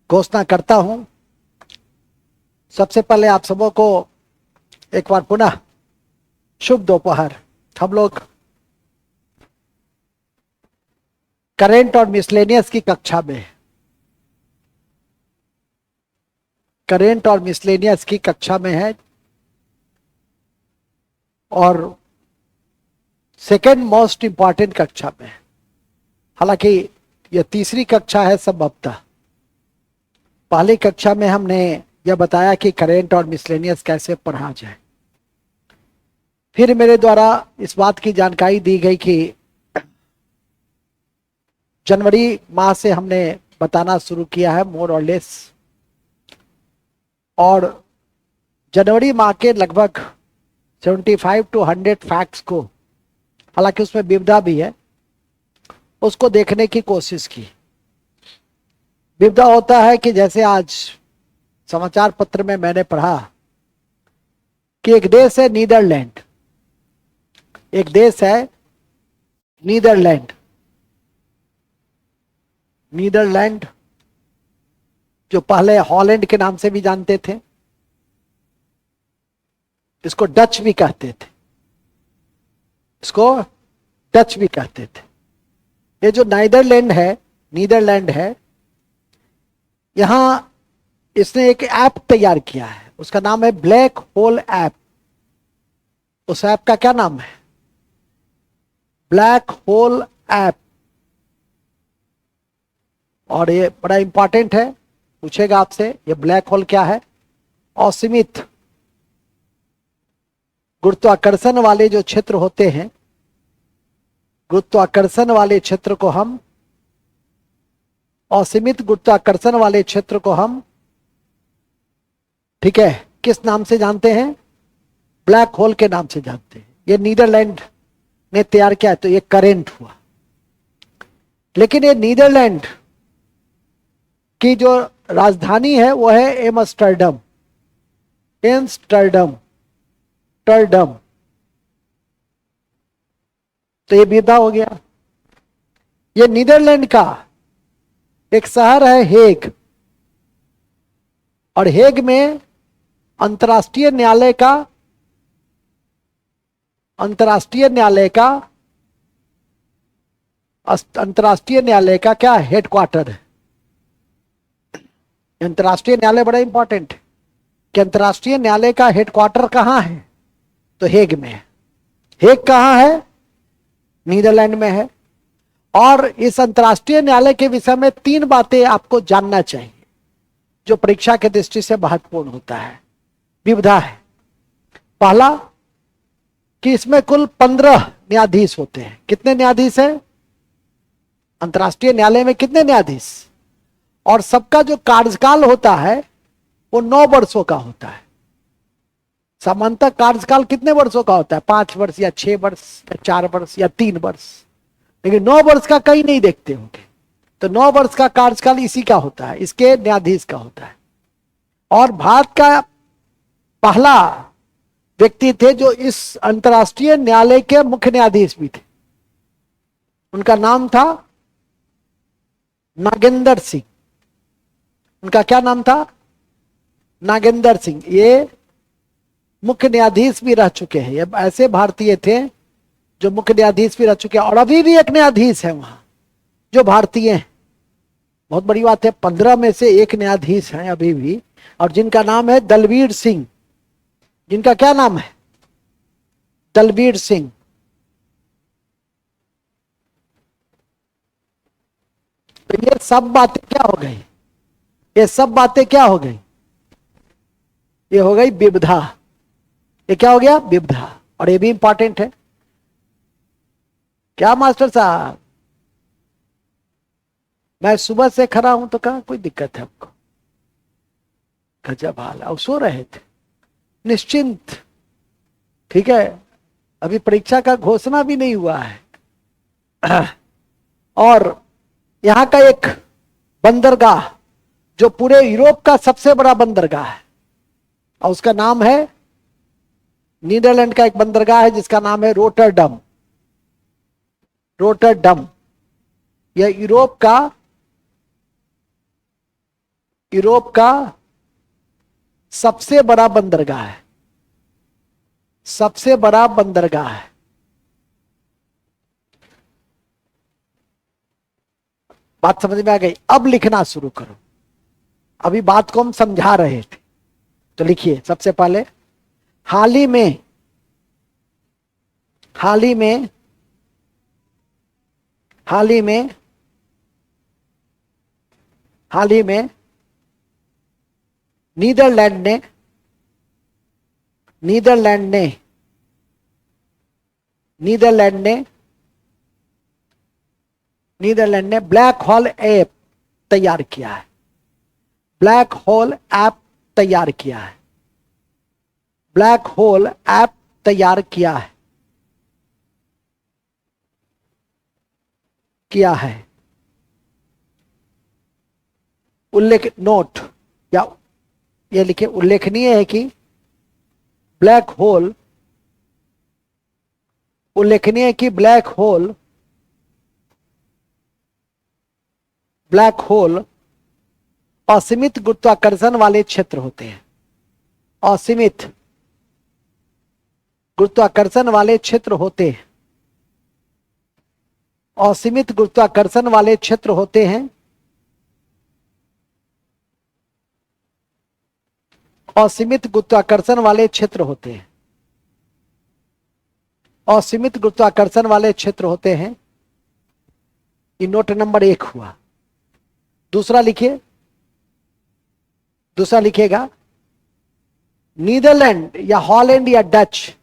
घोषणा करता हूं। सबसे पहले आप सबों को एक बार पुनः शुभ दोपहर। हम लोग करेंट और मिसलेनियस की कक्षा में है और सेकेंड मोस्ट इंपॉर्टेंट कक्षा में। हालांकि यह तीसरी कक्षा है संभवतः। पहली कक्षा में हमने यह बताया कि करेंट और मिसलेनियस कैसे पढ़ा जाए। फिर मेरे द्वारा इस बात की जानकारी दी गई कि जनवरी माह से हमने बताना शुरू किया है मोर और लेस, और जनवरी माह के लगभग 75 to 100 फैक्ट्स को, हालांकि उसमें विविधा भी है, उसको देखने की कोशिश की। विविधा होता है कि जैसे आज समाचार पत्र में मैंने पढ़ा कि एक देश है नीदरलैंड, नीदरलैंड जो पहले हॉलैंड के नाम से भी जानते थे, इसको डच भी कहते थे। ये जो नीदरलैंड है, यहां इसने एक ऐप तैयार किया है, उसका नाम है ब्लैक होल ऐप। उस ऐप का क्या नाम है? Black hole app. और ये बड़ा इंपॉर्टेंट है, पूछेगा आपसे ये ब्लैक होल क्या है। असीमित गुरुत्वाकर्षण वाले जो क्षेत्र होते हैं, गुरुत्वाकर्षण वाले क्षेत्र को हम असीमित गुरुत्वाकर्षण वाले क्षेत्र को हम, ठीक है, किस नाम से जानते हैं? ब्लैक होल के नाम से जानते हैं। ये नीदरलैंड ने तैयार किया, तो ये करेंट हुआ। लेकिन ये नीदरलैंड की जो राजधानी है वो है एम्स्टर्डम। तो ये विधा हो गया। ये नीदरलैंड का एक शहर है हेग, और हेग में अंतर्राष्ट्रीय न्यायालय का क्या हेडक्वार्टर है। अंतर्राष्ट्रीय न्यायालय बड़ा इंपॉर्टेंट है कि अंतर्राष्ट्रीय न्यायालय का हेडक्वार्टर कहां है, तो हेग में है। हेग कहां है? नीदरलैंड में है। और इस अंतर्राष्ट्रीय न्यायालय के विषय में 3 बातें आपको जानना चाहिए जो परीक्षा के दृष्टि से महत्वपूर्ण होता है, विविधा है। पहला कि इसमें कुल 15 न्यायाधीश होते हैं। कितने न्यायाधीश हैं अंतर्राष्ट्रीय न्यायालय में? कितने न्यायाधीश? और सबका जो कार्यकाल होता है वो 9 वर्षों का होता है। सामान्यतः कार्यकाल कितने वर्षों का होता है? 5 वर्ष या 6 वर्ष या 4 वर्ष या 3 वर्ष, लेकिन 9 वर्ष का कहीं नहीं देखते होंगे। तो 9 वर्ष का कार्यकाल इसी का होता है, इसके न्यायाधीश का होता है। और भारत का पहला व्यक्ति थे जो इस अंतर्राष्ट्रीय न्यायालय के मुख्य न्यायाधीश भी थे। उनका नाम था नागेंद्र सिंह। उनका क्या नाम था? नागेंद्र सिंह। ये मुख्य न्यायाधीश भी रह चुके हैं। ये ऐसे भारतीय थे जो मुख्य न्यायाधीश भी रह चुके हैं, और अभी भी एक न्यायाधीश है वहां जो भारतीय हैं। बहुत बड़ी बात है, 15 में से एक न्यायाधीश है अभी भी, और जिनका नाम है दलवीर सिंह। जिनका क्या नाम है? दलवीर सिंह। तो ये सब बातें क्या हो गई? ये हो गई विविधा। ये क्या हो गया? विविधा। और ये भी इंपॉर्टेंट है। क्या मास्टर साहब, मैं सुबह से खड़ा हूं तो कहा कोई दिक्कत है आपको? गजब हाल। अब सो रहे थे निश्चिंत, ठीक है, अभी परीक्षा का घोषणा भी नहीं हुआ है। और यहां का एक बंदरगाह जो पूरे यूरोप का सबसे बड़ा बंदरगाह है, और उसका नाम है, नीदरलैंड का एक बंदरगाह है जिसका नाम है रोटरडम। यह यूरोप का यूरोप का सबसे बड़ा बंदरगाह है, सबसे बड़ा बंदरगाह है। बात समझ में आ गई? अब लिखना शुरू करो। अभी बात को हम समझा रहे थे, तो लिखिए सबसे पहले, हाल ही में, हाल ही में, हाल ही में, हाल ही में नीदरलैंड ने, नीदरलैंड ने, नीदरलैंड ने, नीदरलैंड ने ब्लैक होल ऐप तैयार किया है। ब्लैक होल ऐप तैयार किया है। ब्लैक होल ऐप तैयार किया है, किया है। उल्लेख नोट, या ये लिखे, उल्लेखनीय है कि ब्लैक होल, उल्लेखनीय है कि ब्लैक होल, ब्लैक होल असीमित गुरुत्वाकर्षण वाले क्षेत्र होते हैं। असीमित गुरुत्वाकर्षण वाले क्षेत्र होते हैं, असीमित गुरुत्वाकर्षण वाले क्षेत्र होते हैं। असीमित गुरुत्वाकर्षण वाले क्षेत्र होते हैं, असीमित गुरुत्वाकर्षण वाले क्षेत्र होते हैं। ये नोट नंबर 1 हुआ। दूसरा लिखिए, दूसरा लिखिएगा, नीदरलैंड या हॉलैंड या Dutch,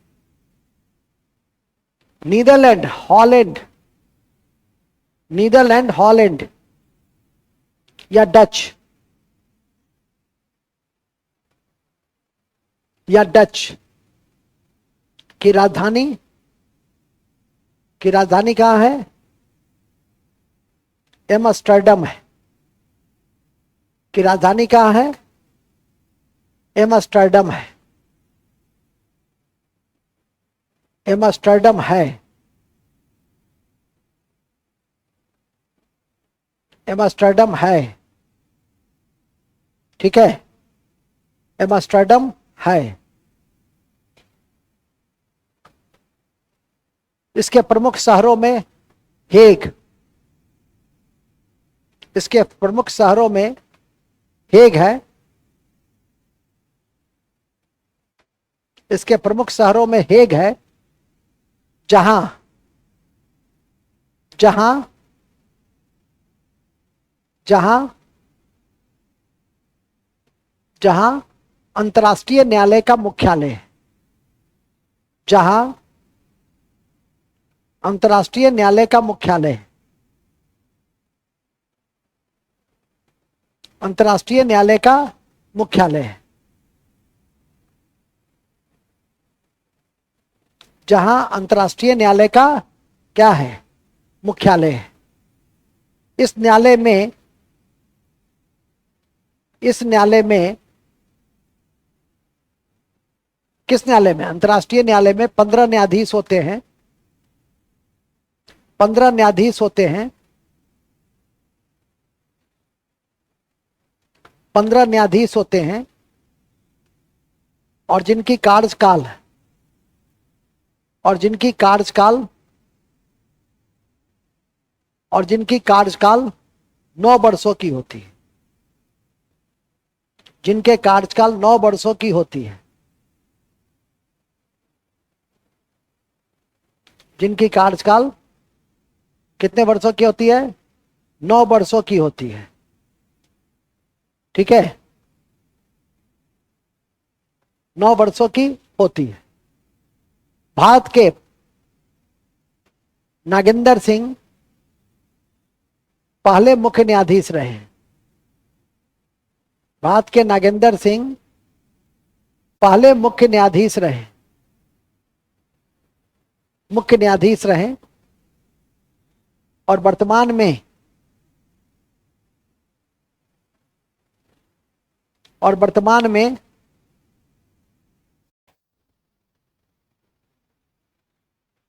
Netherland Holland, Netherland Holland या डच, या डच की राजधानी, की राजधानी कहां है? एम्स्टर्डम है। की राजधानी कहां है? एम्स्टर्डम है। एम्स्टर्डम है। एम्स्टर्डम है, ठीक है, एम्स्टर्डम है। इसके प्रमुख शहरों में हेग, इसके प्रमुख शहरों में हेग है। इसके प्रमुख शहरों में हेग है, जहां, जहां, जहां, जहां अंतर्राष्ट्रीय न्यायालय का मुख्यालय है, जहां अंतर्राष्ट्रीय न्यायालय का मुख्यालय है, अंतर्राष्ट्रीय न्यायालय का मुख्यालय है, जहां अंतर्राष्ट्रीय न्यायालय का क्या है? मुख्यालय है। इस न्यायालय में, इस न्यायालय में, किस न्यायालय में? अंतर्राष्ट्रीय न्यायालय में 15 न्यायाधीश होते हैं, 15 न्यायाधीश होते हैं, 15 न्यायाधीश होते हैं, और जिनकी कार्यकाल, और जिनकी कार्यकाल, और जिनकी कार्यकाल 9 वर्षों की होती है, जिनके कार्यकाल 9 वर्षों की होती है, जिनकी कार्यकाल कितने वर्षों की होती है? 9 वर्षों की होती है, ठीक है, 9 वर्षों की होती है। भारत के नागेंद्र सिंह पहले मुख्य न्यायाधीश रहे हैं। भारत के नागेंद्र सिंह पहले मुख्य न्यायाधीश रहे, मुख्य न्यायाधीश रहे, और वर्तमान में, और वर्तमान में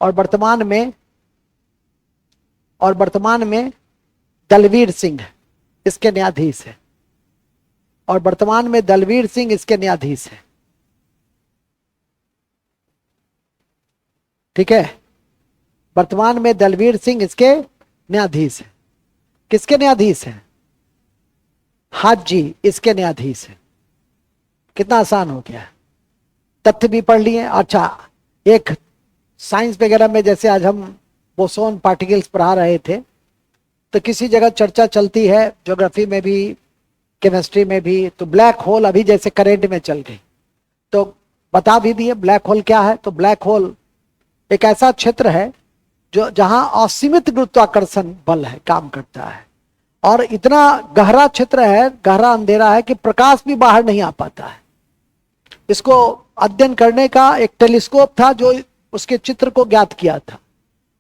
और वर्तमान में, और वर्तमान में दलवीर सिंह इसके न्यायाधीश है। और वर्तमान में दलवीर सिंह इसके न्यायाधीश है। ठीक है, वर्तमान में दलवीर सिंह इसके न्यायाधीश है। किसके न्यायाधीश है? हाथ जी इसके न्यायाधीश है। कितना आसान हो गया, तथ्य भी पढ़ लिए। अच्छा, एक साइंस वगैरह में जैसे आज हम बोसोन पार्टिकल्स पढ़ा रहे थे, तो किसी जगह चर्चा चलती है, ज्योग्राफी में भी केमिस्ट्री में भी, तो ब्लैक होल अभी जैसे करंट में चल गई, तो बता भी दिए ब्लैक होल क्या है। तो ब्लैक होल एक ऐसा क्षेत्र है जो जहां असीमित गुरुत्वाकर्षण बल है, काम करता है, और इतना गहरा क्षेत्र है, गहरा अंधेरा है कि प्रकाश भी बाहर नहीं आ पाता है। इसको अध्ययन करने का एक टेलीस्कोप था जो उसके चित्र को ज्ञात किया था।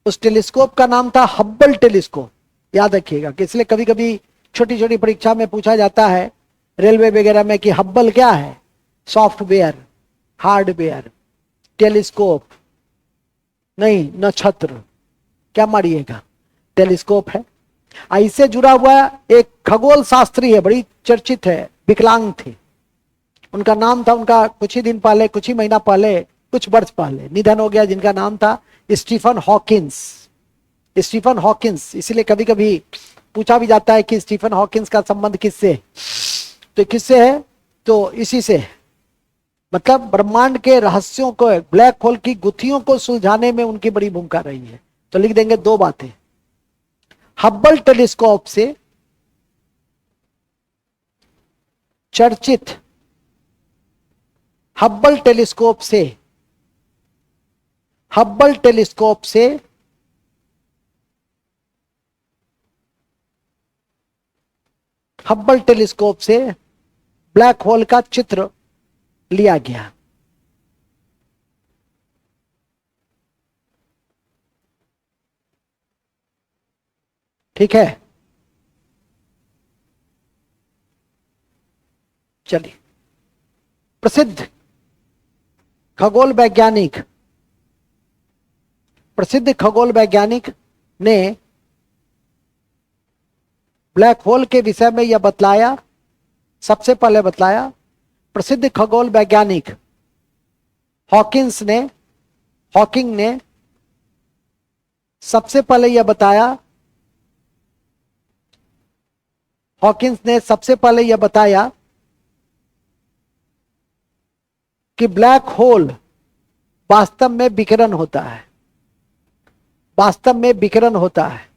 उस टेलीस्कोप का नाम था हब्बल टेलीस्कोप। याद रखिएगा कि इसलिए कभी कभी छोटी छोटी परीक्षा में पूछा जाता है रेलवे वगैरह में कि हब्बल क्या है? सॉफ्टवेयर, हार्डवेयर, टेलीस्कोप नहीं, नक्षत्र, क्या मारिएगा? टेलीस्कोप है। इससे जुड़ा हुआ एक खगोल शास्त्री है, बड़ी चर्चित है, विकलांग थे। उनका नाम था, उनका कुछ ही दिन पहले, कुछ ही महीना पहले, कुछ वर्ष पहले निधन हो गया, जिनका नाम था स्टीफन हॉकिंस। स्टीफन हॉकिंस, इसलिए कभी कभी पूछा भी जाता है कि स्टीफन हॉकिंस का संबंध किससे? तो किससे है? तो इसी से, मतलब ब्रह्मांड के रहस्यों को, ब्लैक होल की गुत्थियों को सुलझाने में उनकी बड़ी भूमिका रही है। तो लिख देंगे दो बातें, हब्बल टेलीस्कोप से चर्चित, हब्बल टेलीस्कोप से, हब्बल टेलीस्कोप से हब्बल टेलीस्कोप से ब्लैक होल का चित्र लिया गया। ठीक है, चलिए। प्रसिद्ध खगोल वैज्ञानिक, प्रसिद्ध खगोल वैज्ञानिक ने ब्लैक होल के विषय में यह बतलाया, सबसे पहले बतलाया प्रसिद्ध खगोल वैज्ञानिक हॉकिंग ने सबसे पहले यह बताया, हॉकिंस ने सबसे पहले यह बताया कि ब्लैक होल वास्तव में विकिरण होता है, वास्तव में विकिरण होता है,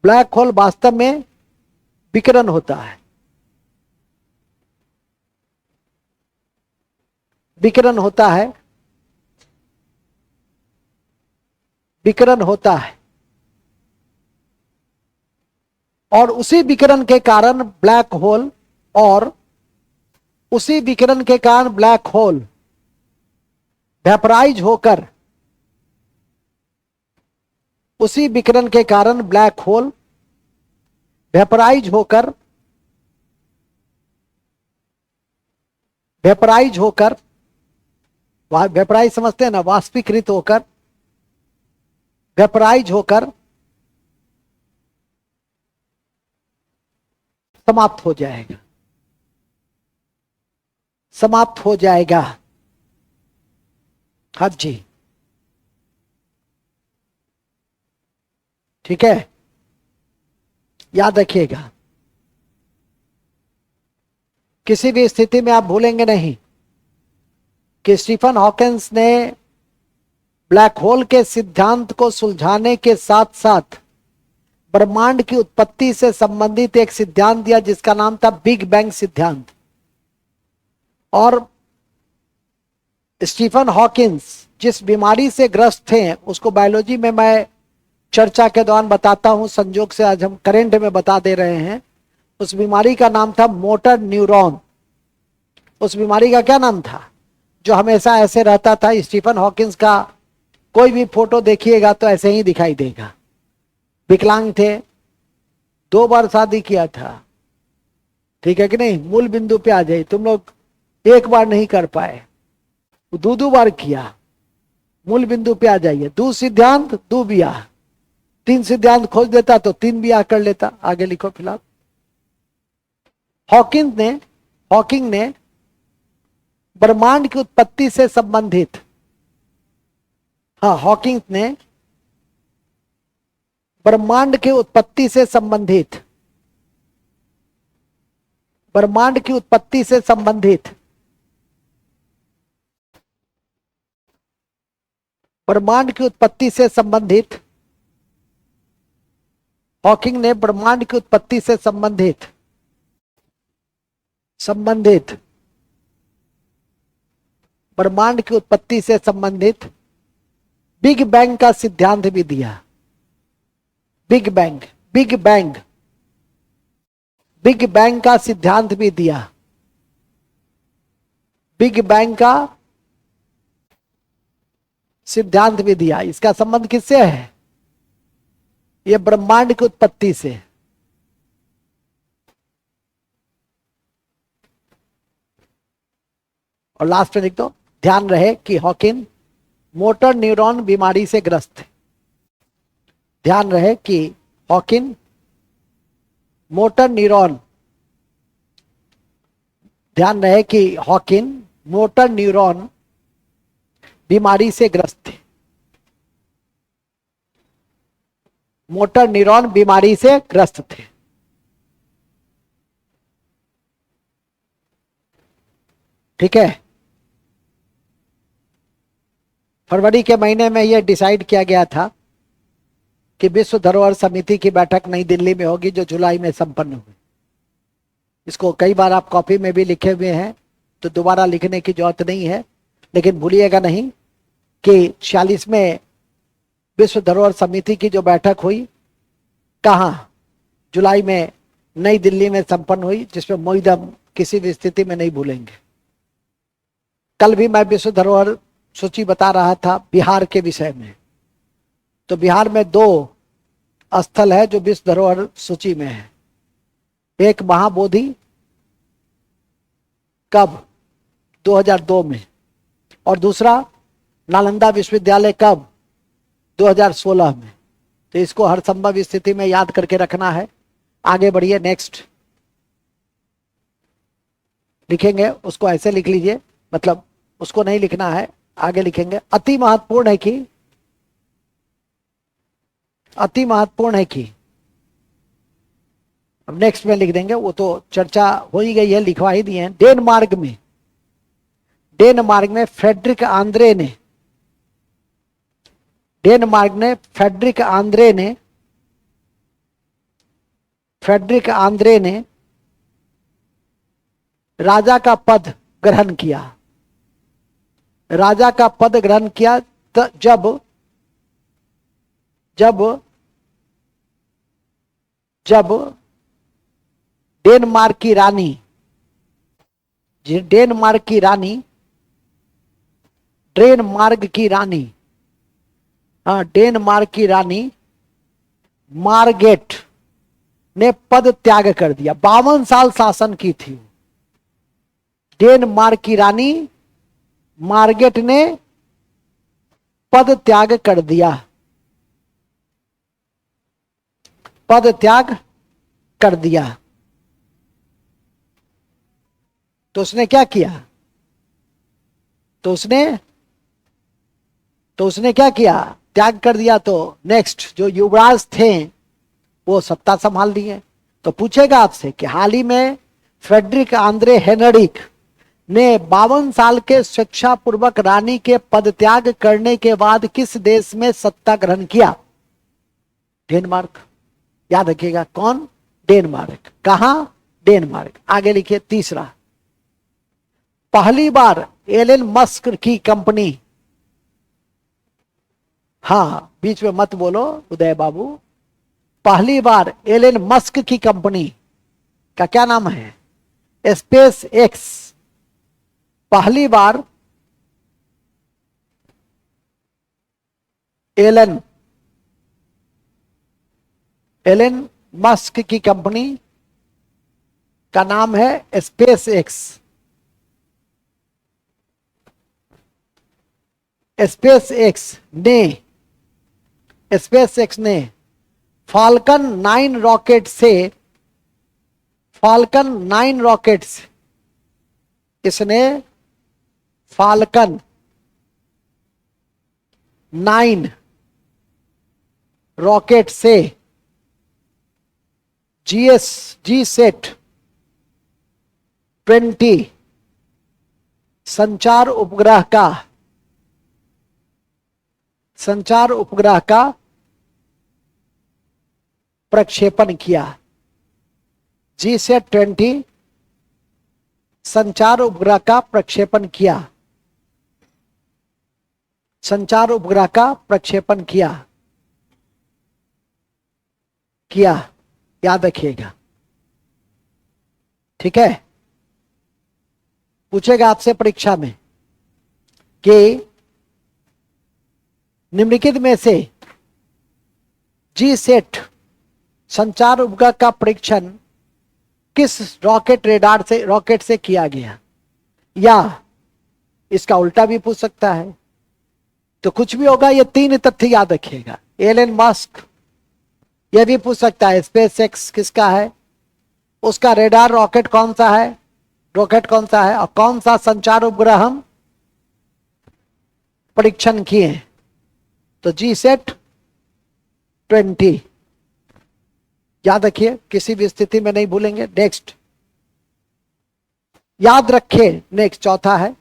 ब्लैक होल वास्तव में विकिरण होता है, विकिरण होता है, विकिरण होता है। और उसी विकिरण के कारण ब्लैक होल, और उसी विकिरण के कारण ब्लैक होल वेपराइज होकर, उसी विकिरण के कारण ब्लैक होल वेपराइज होकर, वेपराइज होकर, वेपराइज समझते हैं ना, वाष्पीकृत होकर, वेपराइज होकर समाप्त हो जाएगा, समाप्त हो जाएगा। हाँ जी, ठीक है, याद रखिएगा, किसी भी स्थिति में आप भूलेंगे नहीं कि स्टीफन हॉकिंस ने ब्लैक होल के सिद्धांत को सुलझाने के साथ साथ ब्रह्मांड की उत्पत्ति से संबंधित एक सिद्धांत दिया जिसका नाम था बिग बैंग सिद्धांत। और स्टीफन हॉकिंस जिस बीमारी से ग्रस्त थे उसको बायोलॉजी में मैं चर्चा के दौरान बताता हूं, संजोग से आज हम करंट में बता दे रहे हैं। उस बीमारी का नाम था मोटर न्यूरॉन। उस बीमारी का क्या नाम था? जो हमेशा ऐसे रहता था। स्टीफन हॉकिंस का कोई भी फोटो देखिएगा तो ऐसे ही दिखाई देगा। विकलांग थे, 2 बार शादी किया था, ठीक है कि नहीं? मूल बिंदु पे आ जाए, तुम लोग 1 बार नहीं कर पाए, 2 बार किया। मूल बिंदु पे आ जाइए। 2 सिद्धांत 2 ब्याह, 3 सिद्धांत खोज देता तो 3 ब्याह कर लेता। आगे लिखो फिलहाल। हॉकिंग ने ब्रह्मांड की उत्पत्ति से संबंधित, हाँ, हॉकिंग ने ब्रह्मांड की उत्पत्ति से संबंधित, ब्रह्मांड की उत्पत्ति से संबंधित, ब्रह्मांड की उत्पत्ति से संबंधित, हॉकिंग ने ब्रह्मांड की उत्पत्ति से संबंधित ब्रह्मांड की उत्पत्ति से संबंधित बिग बैंग का सिद्धांत भी दिया। बिग बैंग का सिद्धांत भी दिया। बिग बैंग का सिद्धांत भी दिया। इसका संबंध किससे है? यह ब्रह्मांड की उत्पत्ति से। और लास्ट में लिख दो, ध्यान रहे कि हॉकिंग मोटर न्यूरॉन बीमारी से ग्रस्त है। ध्यान रहे कि हॉकिंग मोटर न्यूरॉन बीमारी से ग्रस्त थे। मोटर न्यूरॉन बीमारी से ग्रस्त थे। ठीक है। फरवरी के महीने में यह डिसाइड किया गया था कि विश्व धरोहर समिति की बैठक नई दिल्ली में होगी, जो जुलाई में संपन्न हुई। इसको कई बार आप कॉपी में भी लिखे हुए हैं, तो दोबारा लिखने की जरूरत नहीं है, लेकिन भूलिएगा नहीं कि 46वें विश्व धरोहर समिति की जो बैठक हुई, कहाँ? जुलाई में नई दिल्ली में संपन्न हुई, जिसमें मोईदम किसी भी स्थिति में नहीं भूलेंगे। कल भी मैं विश्व धरोहर सूची बता रहा था बिहार के विषय में। तो बिहार में 2 स्थल है जो विश्व धरोहर सूची में है। एक महाबोधि, कब? 2002 में। और दूसरा नालंदा विश्वविद्यालय, कब? 2016 में। तो इसको हर संभव स्थिति में याद करके रखना है। आगे बढ़िए, नेक्स्ट लिखेंगे उसको ऐसे लिख लीजिए, मतलब उसको नहीं लिखना है, आगे लिखेंगे। अति महत्वपूर्ण है कि अब नेक्स्ट में लिख देंगे, वो तो चर्चा हो ही गई है, लिखवा ही दिए हैं। डेनमार्क में फ्रेडरिक आंद्रे ने राजा का पद ग्रहण किया। जब डेनमार्क की रानी मार्गेट ने पद त्याग कर दिया। 52 साल शासन की थी। डेनमार्क की रानी मार्गेट ने पद त्याग कर दिया। तो उसने क्या किया? त्याग कर दिया। तो नेक्स्ट जो युवराज थे वो सत्ता संभाल दिए। तो पूछेगा आपसे कि हाल ही में फ्रेडरिक आंद्रे हेनरिक ने 52 साल के स्वेच्छा पूर्वक रानी के पद त्याग करने के बाद किस देश में सत्ता ग्रहण किया? डेनमार्क। याद रखिएगा, कौन? डेनमार्क। कहां? डेनमार्क। आगे लिखिए, तीसरा, पहली बार एलन मस्क की कंपनी, हाँ बीच में मत बोलो उदय बाबू, पहली बार एलन मस्क की कंपनी का क्या नाम है? Space x. पहली बार एलन मस्क की कंपनी का नाम है स्पेस एक्स। स्पेस एक्स ने फाल्कन 9 रॉकेट से फाल्कन 9 रॉकेट्स, इसने फाल्कन 9 रॉकेट से जी सेट 20 संचार उपग्रह का प्रक्षेपण किया। जी सेट 20 संचार उपग्रह का प्रक्षेपण किया, संचार उपग्रह का प्रक्षेपण किया याद रखिएगा, ठीक है। पूछेगा आपसे परीक्षा में कि निम्नलिखित में से जी सेट संचार उपग्रह का परीक्षण किस रॉकेट से किया गया, या इसका उल्टा भी पूछ सकता है। तो कुछ भी होगा, ये 3 तथ्य याद रखिएगा। एलन मस्क, यह भी पूछ सकता है स्पेस एक्स किसका है, उसका रेडार रॉकेट कौन सा है, और कौन सा संचार उपग्रह हम परीक्षण किए। तो जी सेट 20 याद रखिए, किसी भी स्थिति में नहीं भूलेंगे। नेक्स्ट याद रखें, नेक्स्ट चौथा है,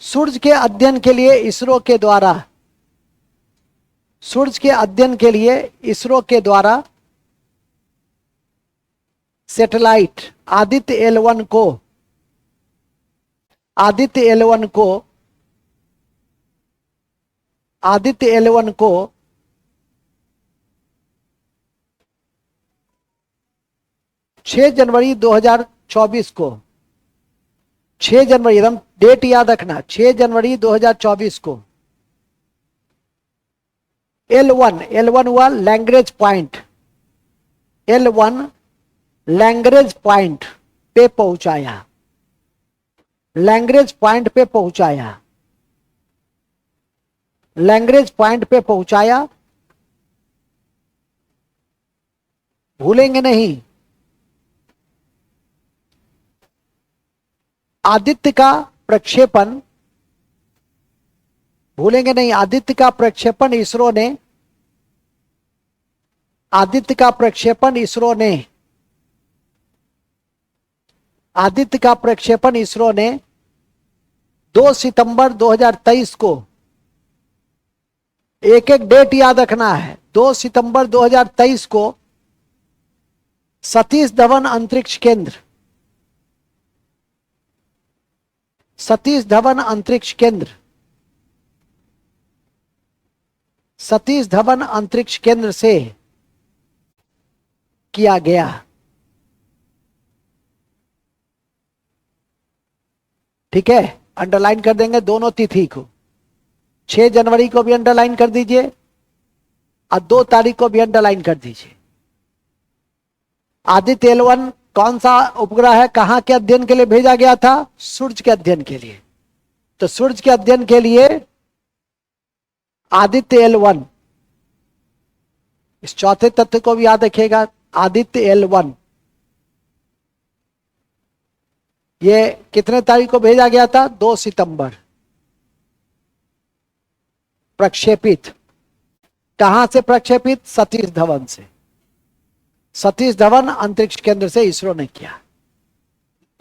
सूर्य के अध्ययन के लिए इसरो के द्वारा सैटेलाइट आदित्य L1 को 6 जनवरी 2024 को, 6 जनवरी, एकदम डेट याद रखना, 6 जनवरी 2024 को L1 हुआ Lagrange point, L1 Lagrange point पे पहुंचाया, लैग्रेंज पॉइंट पे पहुंचाया, भूलेंगे नहीं। आदित्य का प्रक्षेपण, भूलेंगे नहीं, आदित्य का प्रक्षेपण इसरो ने 2 सितंबर 2023 को, एक एक डेट याद रखना है, 2 सितंबर 2023 को सतीश धवन अंतरिक्ष केंद्र, सतीश धवन अंतरिक्ष केंद्र से किया गया। ठीक है, अंडरलाइन कर देंगे दोनों तिथि को, 6 जनवरी को भी अंडरलाइन कर दीजिए और 2 तारीख को भी अंडरलाइन कर दीजिए। आदित्य L1 कौन सा उपग्रह है, कहां के अध्ययन के लिए भेजा गया था, सूर्य के अध्ययन के लिए। तो सूर्य के अध्ययन के लिए आदित्य L1, इस चौथे तथ्य को भी याद रखिएगा, आदित्य L1 ये कितने तारीख को भेजा गया था, 2 सितंबर। प्रक्षेपित कहां से प्रक्षेपित, सतीश धवन से, सतीश धवन अंतरिक्ष केंद्र से इसरो ने किया।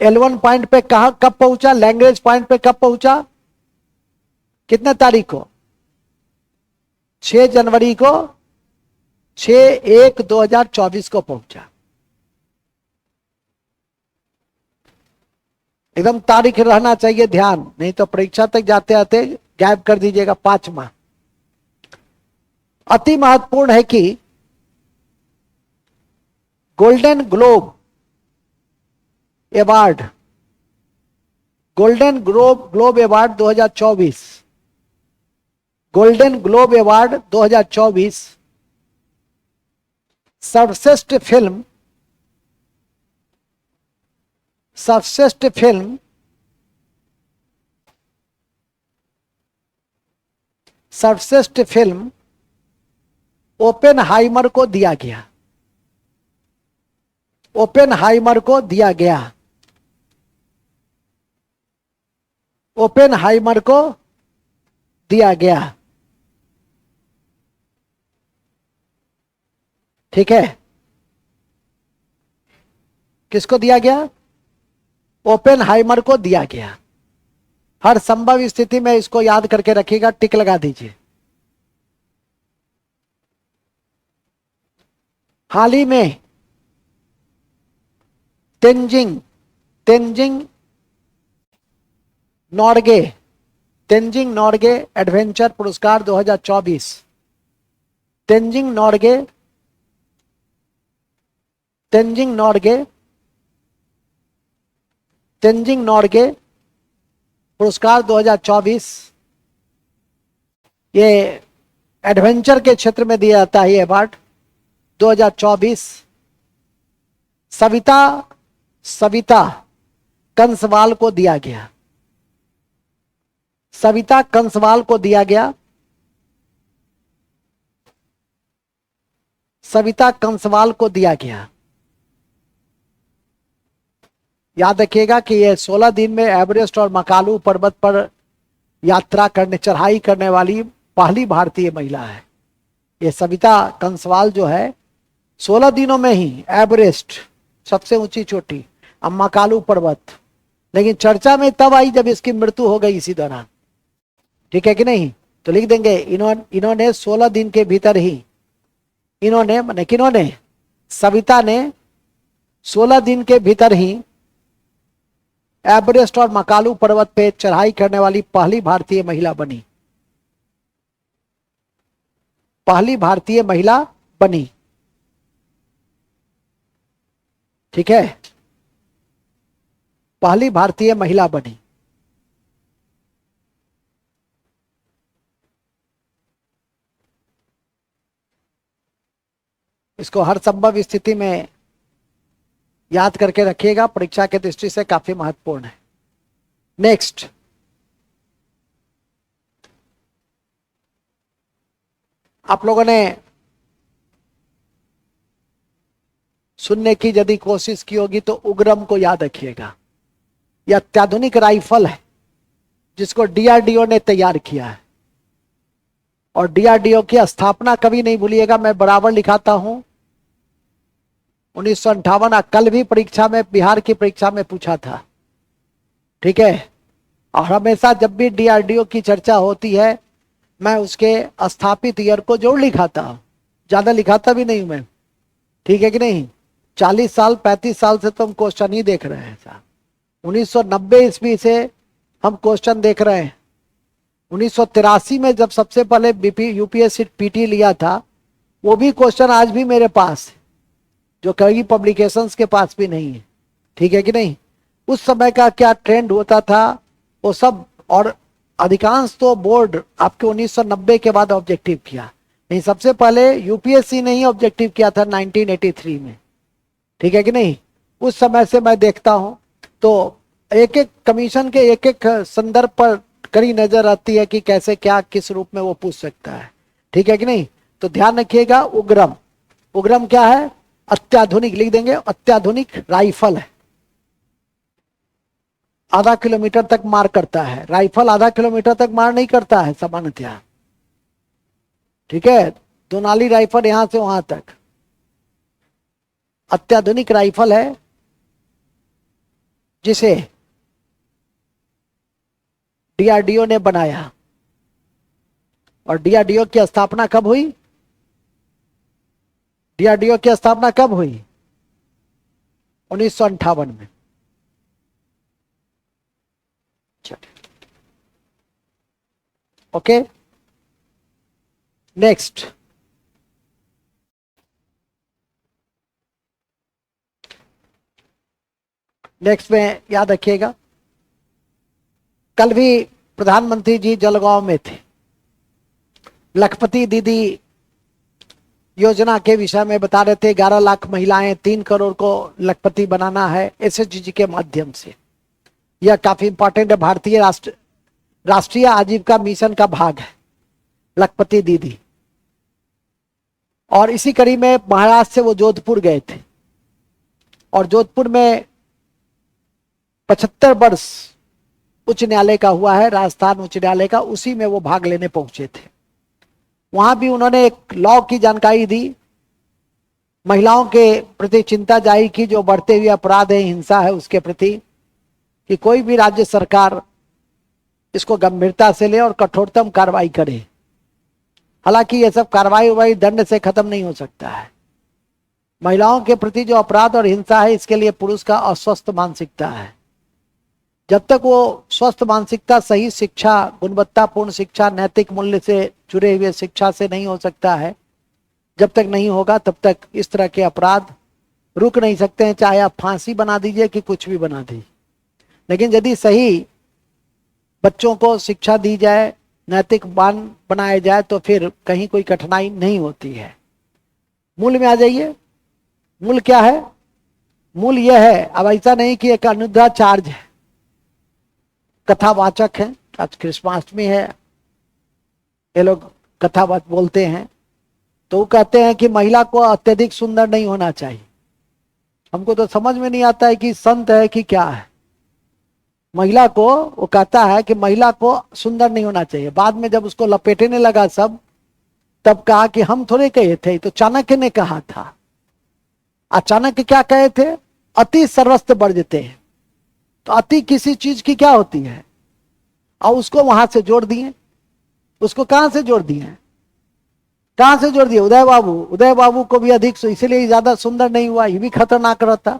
L1 पॉइंट पे कब पहुंचा, लैग्रेंज पॉइंट पे कब पहुंचा, कितने तारीख को, 6 जनवरी को, 6/1/2024 को पहुंचा। एकदम तारीख रहना चाहिए ध्यान, नहीं तो परीक्षा तक जाते आते गैप कर दीजिएगा 5 माह। अति महत्वपूर्ण है कि golden globe award, golden globe award 2024, golden globe award 2024 सर्वश्रेष्ठ फिल्म ओपेनहाइमर को दिया गया। ओपेनहाइमर को दिया गया। ओपेनहाइमर को दिया गया। ठीक है, किसको दिया गया? ओपेनहाइमर को दिया गया। हर संभव स्थिति में इसको याद करके रखिएगा, टिक लगा दीजिए। हाल ही में तेंजिंग नॉर्गे एडवेंचर पुरस्कार 2024। तेंजिंग नॉर्गे पुरस्कार 2024, ये एडवेंचर के क्षेत्र में दिया जाता है ये अवार्ड 2024। सविता कंसवाल को दिया गया। सविता कंसवाल को दिया गया। सविता कंसवाल को दिया गया। याद रखिएगा कि ये 16 दिन में एवरेस्ट और मकालू पर्वत पर यात्रा करने, चढ़ाई करने वाली पहली भारतीय महिला है। ये सविता कंसवाल जो है 16 दिनों में ही एवरेस्ट सबसे ऊंची चोटी, अब मकालू पर्वत, लेकिन चर्चा में तब आई जब इसकी मृत्यु हो गई इसी दौरान। ठीक है कि नहीं? तो लिख देंगे इन्होंने 16 दिन के भीतर ही, इन्होंने माने किन्होंने, सविता ने 16 दिन के भीतर ही एवरेस्ट और मकालू पर्वत पे चढ़ाई करने वाली पहली भारतीय महिला बनी। पहली भारतीय महिला बनी। ठीक है, पहली भारतीय महिला बनी। इसको हर संभव स्थिति में याद करके रखिएगा, परीक्षा के दृष्टि से काफी महत्वपूर्ण है। नेक्स्ट, आप लोगों ने सुनने की यदि कोशिश की होगी तो उग्रम को याद रखिएगा। यह अत्याधुनिक राइफल है जिसको डीआरडीओ ने तैयार किया है, और डीआरडीओ की स्थापना कभी नहीं भूलिएगा। मैं बराबर लिखाता हूं 1958, कल भी परीक्षा में, बिहार की परीक्षा में पूछा था। ठीक है, और हमेशा जब भी डीआरडीओ की चर्चा होती है मैं उसके स्थापित ईयर को जरूर लिखाता हूं, ज्यादा लिखाता भी नहीं मैं। ठीक है कि नहीं? 40 साल 35 साल से तो हम क्वेश्चन ही देख रहे हैं साहब। 1990 ईस्वी से हम क्वेश्चन देख रहे हैं। 1983 में जब सबसे पहले यूपीएससी पीटी लिया था, वो भी क्वेश्चन आज भी मेरे पास है, जो कई पब्लिकेशंस के पास भी नहीं है। ठीक है कि नहीं? उस समय का क्या ट्रेंड होता था वो सब, और अधिकांश तो बोर्ड आपके 1990 के बाद ऑब्जेक्टिव किया। नहीं, सबसे पहले यूपीएससी ने ही ऑब्जेक्टिव किया था 1983 में। ठीक है कि नहीं? उस समय से मैं देखता हूं तो एक एक कमीशन के एक एक संदर्भ पर कड़ी नजर आती है कि कैसे क्या किस रूप में वो पूछ सकता है। ठीक है कि नहीं? तो ध्यान रखिएगा, उग्रम क्या है? अत्याधुनिक, लिख देंगे अत्याधुनिक राइफल है। आधा किलोमीटर तक मार करता है। राइफल आधा किलोमीटर तक मार नहीं करता है सामान्यतः। ठीक है, दोनाली राइफल यहां से वहां तक। अत्याधुनिक राइफल है जिसे डीआरडीओ ने बनाया। और डीआरडीओ की स्थापना कब हुई? डीआरडीओ की स्थापना कब हुई? 1958 में। ओके, नेक्स्ट, में याद रखिएगा, कल भी प्रधानमंत्री जी जलगांव में थे। लखपति दीदी योजना के विषय में बता रहे थे। 11 लाख महिलाएं, 3 करोड़ को लखपति बनाना है एसएचजी के माध्यम से। यह काफी इंपॉर्टेंट है, भारतीय राष्ट्रीय आजीविका मिशन का भाग है लखपति दीदी। और इसी कड़ी में महाराष्ट्र से वो जोधपुर गए थे। और जोधपुर में 75 वर्ष उच्च न्यायालय का हुआ है, राजस्थान उच्च न्यायालय का, उसी में वो भाग लेने पहुंचे थे। वहां भी उन्होंने एक लॉ की जानकारी दी, महिलाओं के प्रति चिंता जाहिर की, जो बढ़ते हुए अपराध है, हिंसा है उसके प्रति, कि कोई भी राज्य सरकार इसको गंभीरता से ले और कठोरतम कार्रवाई करे। हालांकि ये सब कार्रवाई दंड से खत्म नहीं हो सकता है। महिलाओं के प्रति जो अपराध और हिंसा है, इसके लिए पुरुष का अस्वस्थ मानसिकता है। जब तक वो स्वस्थ मानसिकता, सही शिक्षा, गुणवत्तापूर्ण शिक्षा, नैतिक मूल्य से जुड़े हुए शिक्षा से नहीं हो सकता है, जब तक नहीं होगा तब तक इस तरह के अपराध रुक नहीं सकते हैं, चाहे आप फांसी बना दीजिए कि कुछ भी बना दीजिए। लेकिन यदि सही बच्चों को शिक्षा दी जाए, नैतिक बान बनाया जाए, तो फिर कहीं कोई कठिनाई नहीं होती है। मूल में आ जाइए। मूल क्या है? मूल यह है, अब ऐसा नहीं कि एक अनुद्धाचार्य है, कथावाचक है, आज कृष्णाष्टमी है, ये लोग कथा बोलते हैं, तो वो कहते हैं कि महिला को अत्यधिक सुंदर नहीं होना चाहिए। हमको तो समझ में नहीं आता है कि संत है कि क्या है। महिला को वो कहता है कि महिला को सुंदर नहीं होना चाहिए। बाद में जब उसको लपेटने लगा सब, तब कहा कि हम थोड़े कहे थे, तो चाणक्य ने कहा था। अचानक क्या कहे थे? अति सर्वस्व वर्जते हैं। तो अति किसी चीज की क्या होती है, और उसको वहां से जोड़ दिए। उसको कहां से जोड़ दिए? कहां से जोड़ दिए? उदय बाबू। उदय बाबू को भी अधिक, इसलिए ज्यादा सुंदर नहीं हुआ, ये भी खतरनाक रहता।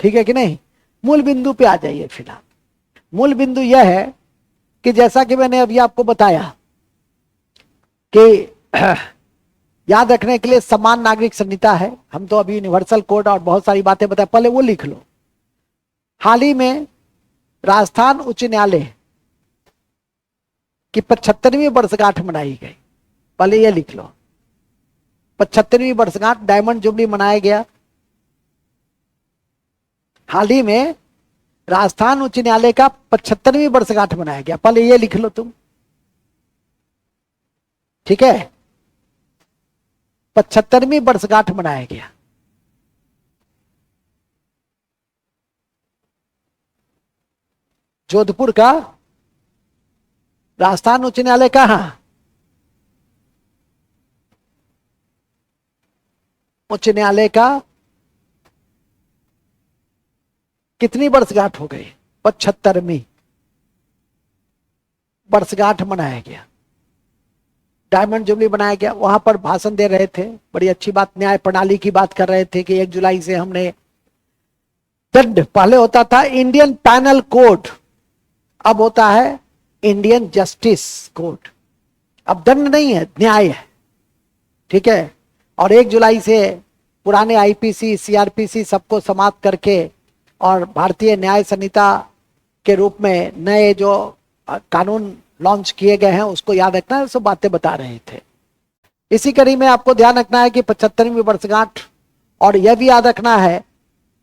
ठीक है कि नहीं? मूल बिंदु पे आ जाइए। फिलहाल मूल बिंदु यह है कि जैसा कि मैंने अभी आपको बताया कि याद रखने के लिए समान नागरिक संहिता है। हम तो अभी यूनिवर्सल कोड और बहुत सारी बातें बताए, पहले वो लिख लो। हाल ही में राजस्थान उच्च न्यायालय की 75वीं वर्षगांठ मनाई गई, पहले ये लिख लो। 75वीं वर्षगांठ, डायमंड जुबली मनाया गया। हाल ही में राजस्थान उच्च न्यायालय का 75वीं वर्षगांठ मनाया गया, पहले ये लिख लो तुम। ठीक है, 75वीं वर्षगांठ मनाया गया। जोधपुर का राजस्थान उच्च न्यायालय कहां? उच्च न्यायालय का कितनी वर्षगांठ हो गई? 75वीं वर्षगांठ मनाया गया, डायमंड जुबली बनाया गया। वहां पर भाषण दे रहे थे, बड़ी अच्छी बात, न्याय प्रणाली की बात कर रहे थे कि 1 जुलाई से हमने दंड, पहले होता था इंडियन पैनल कोड, अब होता है इंडियन जस्टिस कोड। अब दंड नहीं है, न्याय है। ठीक है, और 1 जुलाई से पुराने आईपीसी, सीआरपीसी सबको समाप्त करके और भारतीय न्याय संहिता के रूप में नए जो कानून लॉन्च किए गए हैं उसको याद रखना है। सब बातें बता रहे थे। इसी कड़ी में आपको ध्यान रखना है कि 75वीं वर्षगांठ, और यह भी याद रखना है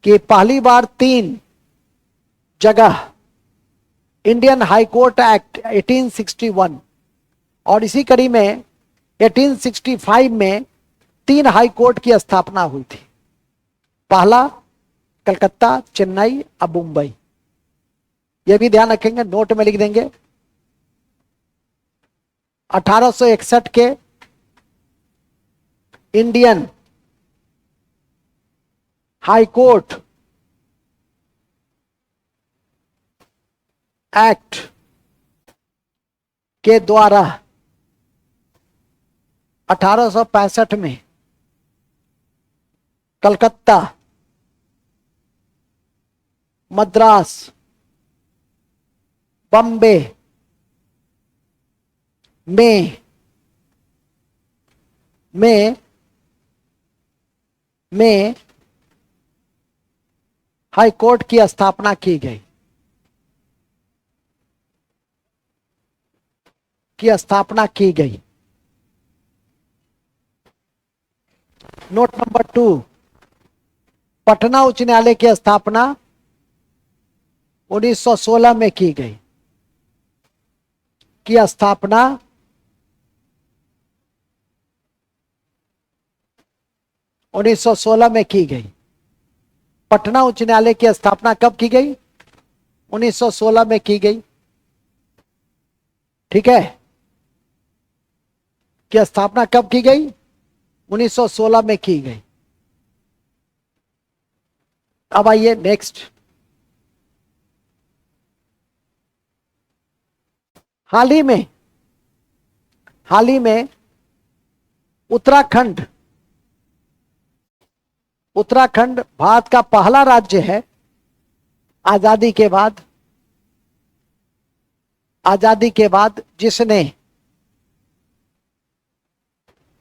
कि पहली बार 3 जगह इंडियन हाई कोर्ट एक्ट 1861, और इसी कड़ी में 1865 में 3 हाई कोर्ट की स्थापना हुई थी। पहला कलकत्ता, चेन्नई, अब मुंबई। यह भी ध्यान रखेंगे, नोट में लिख देंगे। 1861 के इंडियन हाई कोर्ट एक्ट के द्वारा 1865 में कलकत्ता, मद्रास, बॉम्बे में हाई कोर्ट की स्थापना की गई, नोट नंबर 2, पटना उच्च न्यायालय की स्थापना 1916 में की गई, 1916 में की गई। पटना उच्च न्यायालय की स्थापना कब की गई? 1916 में की गई। ठीक है, की स्थापना कब की गई? 1916 में की गई। अब आइए नेक्स्ट। हाल ही में उत्तराखंड भारत का पहला राज्य है आजादी के बाद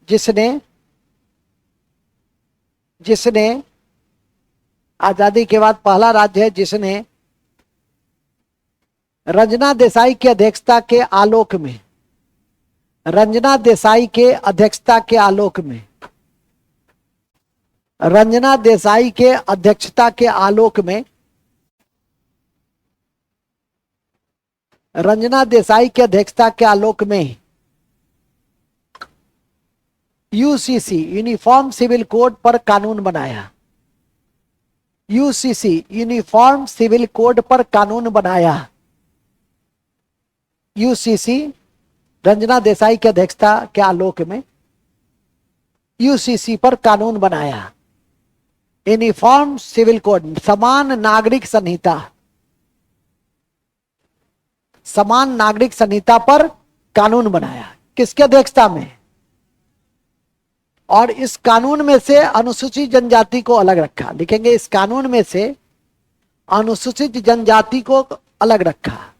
जिसने आजादी के बाद पहला राज्य है जिसने रंजना देसाई की अध्यक्षता के आलोक में रंजना देसाई के अध्यक्षता के आलोक में यूसीसी यूनिफॉर्म सिविल कोड पर कानून बनाया। यूसीसी रंजना देसाई की अध्यक्षता के आलोक में यूसीसी पर कानून बनाया। यूनिफॉर्म सिविल कोड, समान नागरिक संहिता पर कानून बनाया। किसके अध्यक्षता में? और इस कानून में से अनुसूचित जनजाति को अलग रखा। लिखेंगे, इस कानून में से अनुसूचित जनजाति को अलग रखा।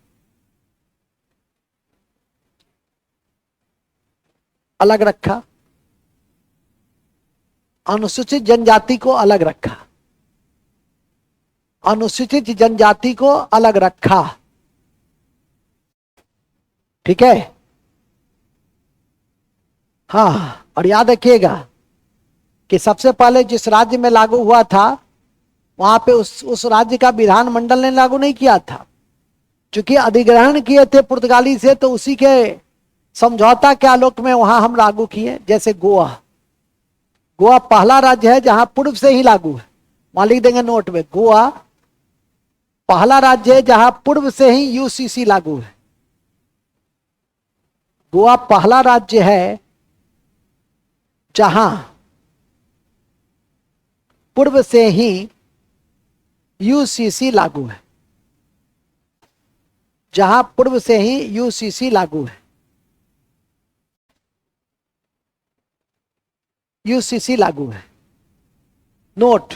अनुसूचित जनजाति को अलग रखा। ठीक है। हाँ, और याद रखिएगा कि सबसे पहले जिस राज्य में लागू हुआ था वहां पे उस राज्य का विधानमंडल ने लागू नहीं किया था, क्योंकि अधिग्रहण किए थे पुर्तगाली से, तो उसी के समझौता के आलोक में वहां हम लागू किए। जैसे गोवा पहला राज्य है जहां पूर्व से ही लागू है। वहां लिख देंगे नोट में, गोवा पहला राज्य है जहां पूर्व से ही यूसीसी लागू है। गोवा पहला राज्य है जहां पूर्व से ही यूसीसी लागू है। नोट,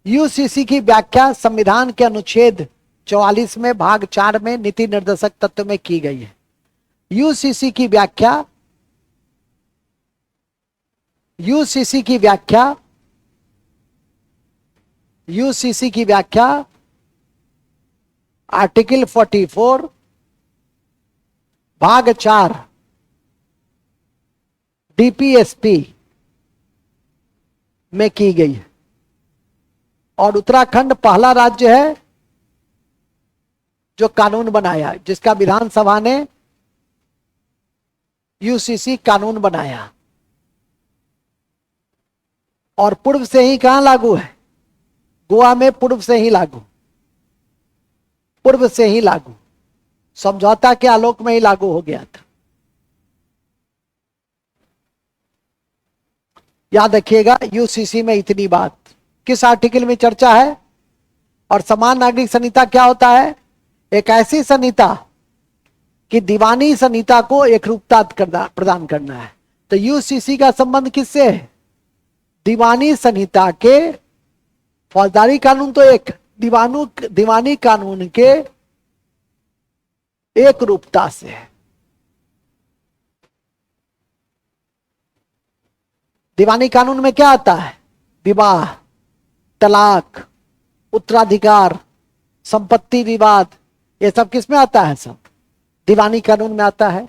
यूसीसी की व्याख्या संविधान के अनुच्छेद 44 में भाग 4 में नीति निर्देशक तत्व में की गई है। यूसीसी की व्याख्या आर्टिकल 44 भाग 4 डीपीएसपी में की गई है। और उत्तराखंड पहला राज्य है जो कानून बनाया, जिसका विधानसभा ने यूसीसी कानून बनाया। और पूर्व से ही कहां लागू है? गोवा में पूर्व से ही लागू, समझौता के आलोक में ही लागू हो गया था। याद रखिएगा, यूसीसी में इतनी बात। किस आर्टिकल में चर्चा है? और समान नागरिक संहिता क्या होता है? एक ऐसी संहिता कि दीवानी संहिता को एकरूपता प्रदान करना है। तो यूसीसी का संबंध किससे है? दीवानी संहिता के, फौजदारी कानून तो एक, दीवानी कानून के एक रूपता से है। दीवानी कानून में क्या आता है? विवाह, तलाक, उत्तराधिकार, संपत्ति विवाद, ये सब किस में आता है? सब दीवानी कानून में आता है।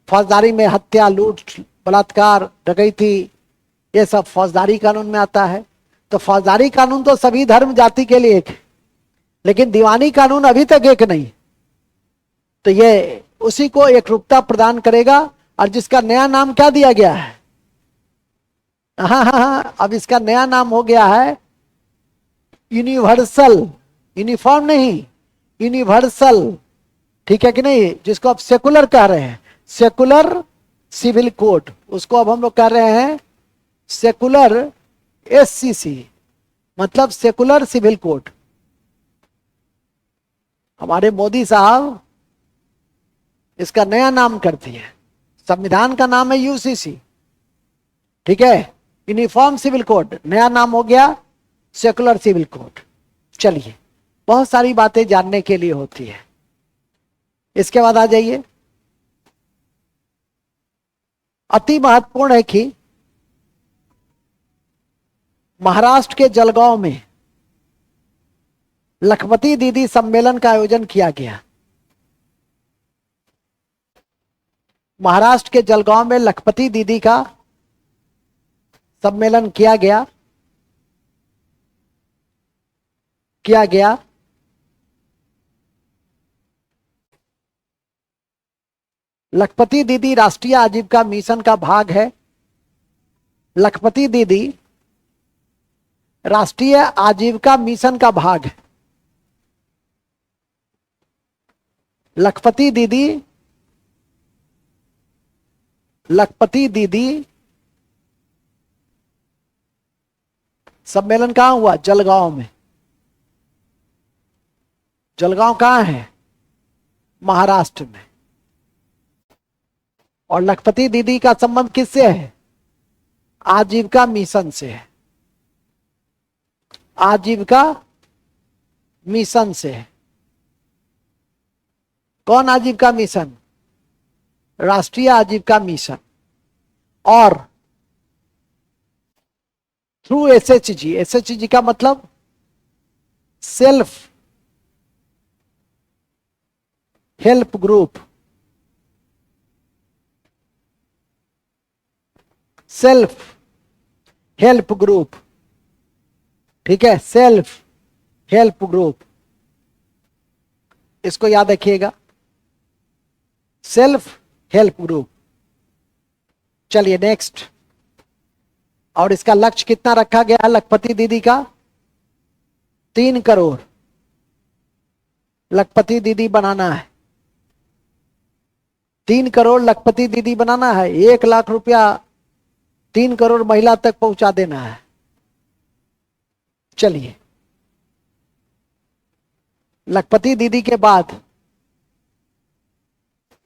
फौजदारी में हत्या, लूट, बलात्कार, डकैती, ये सब फौजदारी कानून में आता है। तो फौजदारी कानून तो सभी धर्म जाति के लिए एक है, लेकिन दीवानी कानून अभी तक एक नहीं। तो ये उसी को एक रूपता प्रदान करेगा। और जिसका नया नाम क्या दिया गया है? हाँ, अब इसका नया नाम हो गया है यूनिवर्सल, यूनिफॉर्म नहीं, यूनिवर्सल, ठीक है कि नहीं, जिसको आप सेकुलर कह रहे हैं, सेकुलर सिविल कोड, उसको अब हम लोग कह रहे हैं सेकुलर एससीसी, मतलब सेकुलर सिविल कोड। हमारे मोदी साहब इसका नया नाम कर दिए, संविधान का नाम है यूसीसी, ठीक है, यूनिफॉर्म सिविल कोड, नया नाम हो गया सेकुलर सिविल कोड। चलिए, बहुत सारी बातें जानने के लिए होती है। इसके बाद आ जाइए, अति महत्वपूर्ण है कि महाराष्ट्र के जलगांव में लखपति दीदी सम्मेलन का आयोजन किया गया। महाराष्ट्र के जलगांव में लखपति दीदी का सम्मेलन किया गया लखपति दीदी राष्ट्रीय आजीविका मिशन का भाग है। लखपति दीदी राष्ट्रीय आजीविका मिशन का भाग है। लखपति दीदी सम्मेलन कहां हुआ? जलगांव में। जलगांव कहां है? महाराष्ट्र में। और लखपति दीदी का संबंध किससे है? आजीविका मिशन से है। आजीविका मिशन से है। कौन आजीविका मिशन? राष्ट्रीय आजीविका मिशन। और थ्रू एसएचजी, एसएचजी का मतलब self help group, self help group, ठीक है, सेल्फ हेल्प ग्रुप, इसको याद रखिएगा, सेल्फ हेल्प ग्रुप। चलिए नेक्स्ट। और इसका लक्ष्य कितना रखा गया है लखपति दीदी का? 3 करोड़ लखपति दीदी बनाना है। 3 करोड़ लखपति दीदी बनाना है। 1 लाख रुपया 3 करोड़ महिला तक पहुंचा देना है। चलिए, लखपति दीदी के बाद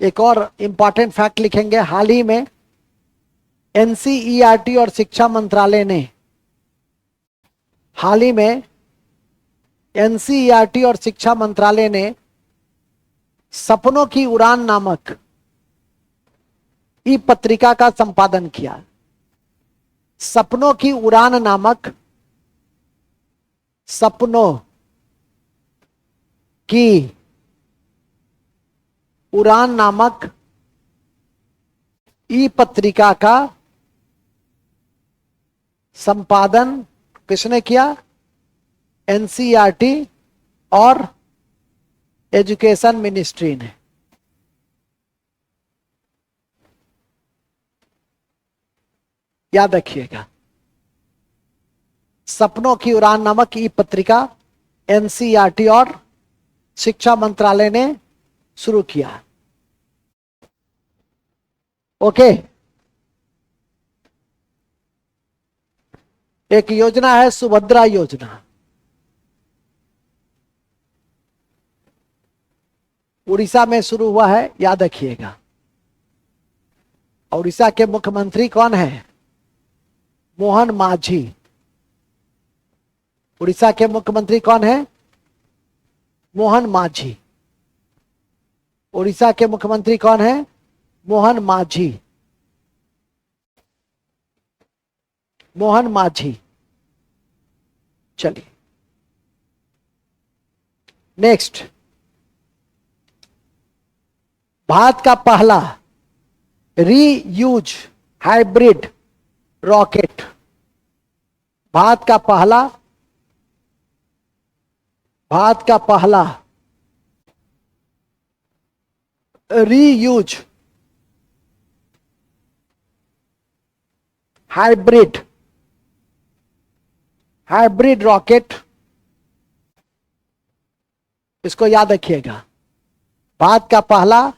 एक और इंपॉर्टेंट फैक्ट लिखेंगे। हाल ही में एनसीईआरटी और शिक्षा मंत्रालय ने, हाल ही में एनसीईआरटी और शिक्षा मंत्रालय ने सपनों की उड़ान नामक ई पत्रिका का संपादन किया। सपनों की उड़ान नामक, सपनों की उड़ान नामक ई पत्रिका का संपादन किसने किया? एनसीईआरटी और एजुकेशन मिनिस्ट्री ने। याद रखिएगा, सपनों की उड़ान नामक ई पत्रिका एनसीईआरटी और शिक्षा मंत्रालय ने शुरू किया। ओके। एक योजना है सुभद्रा योजना। उड़ीसा में शुरू हुआ है, याद रखिएगा। उड़ीसा के मुख्यमंत्री कौन है? मोहन मांझी। उड़ीसा के मुख्यमंत्री कौन है? मोहन मांझी। उड़ीसा के मुख्यमंत्री कौन है? मोहन मांझी। मोहन मांझी। चलिए नेक्स्ट। भारत का पहला रीयूज हाइब्रिड रॉकेट, भारत का पहला रीयूज हाइब्रिड रॉकेट इसको याद रखिएगा। भारत का पहला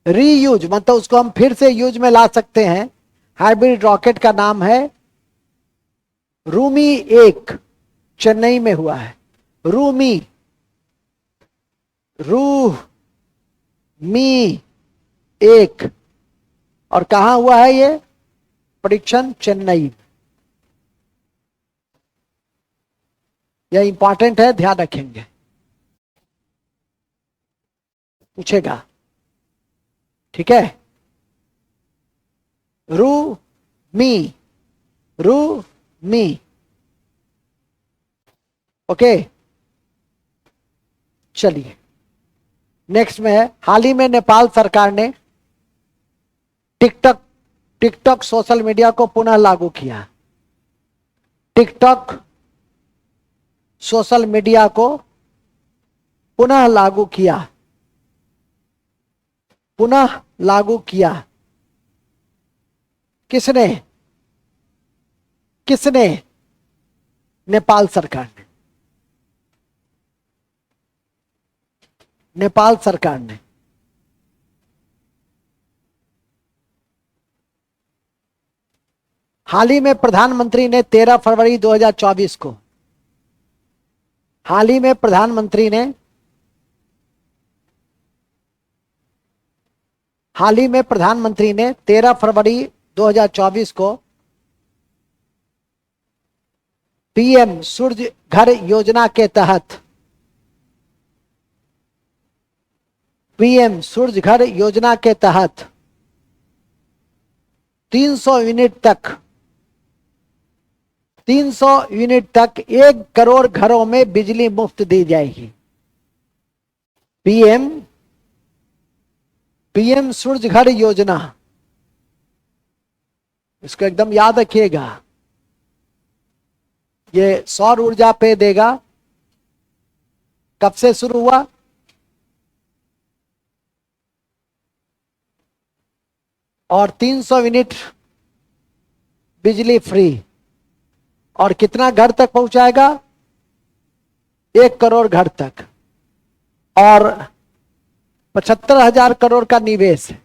रीयूज, मतलब उसको हम फिर से यूज में ला सकते हैं, हाइब्रिड रॉकेट का नाम है रूमी 1, चेन्नई में हुआ है। रूमी, मी 1, और कहां हुआ है ये परीक्षण? चेन्नई। यह इंपॉर्टेंट है, ध्यान रखेंगे, पूछेगा। ठीक है, मी, मी, ओके। चलिए नेक्स्ट में है, हाल ही में नेपाल सरकार ने टिकटॉक सोशल मीडिया को पुनः लागू किया। टिकटॉक सोशल मीडिया को पुनः लागू किया, पुनः लागू किया। किसने? किसने? नेपाल सरकार ने। नेपाल सरकार ने। हाल ही में प्रधानमंत्री ने 13 फरवरी 2024 को, हाल ही में प्रधानमंत्री ने, हाल ही में प्रधानमंत्री ने 13 फरवरी 2024 को पीएम सूर्य घर योजना के तहत, पीएम सूर्य घर योजना के तहत 300 यूनिट तक, 300 यूनिट तक 1 करोड़ घरों में बिजली मुफ्त दी जाएगी। पीएम सूर्य घर योजना, इसको एकदम याद रखिएगा। ये सौर ऊर्जा पे देगा। कब से शुरू हुआ? और 300 यूनिट बिजली फ्री, और कितना घर तक पहुंचाएगा? 1 करोड़ घर तक, और 75,000 करोड़ का निवेश है।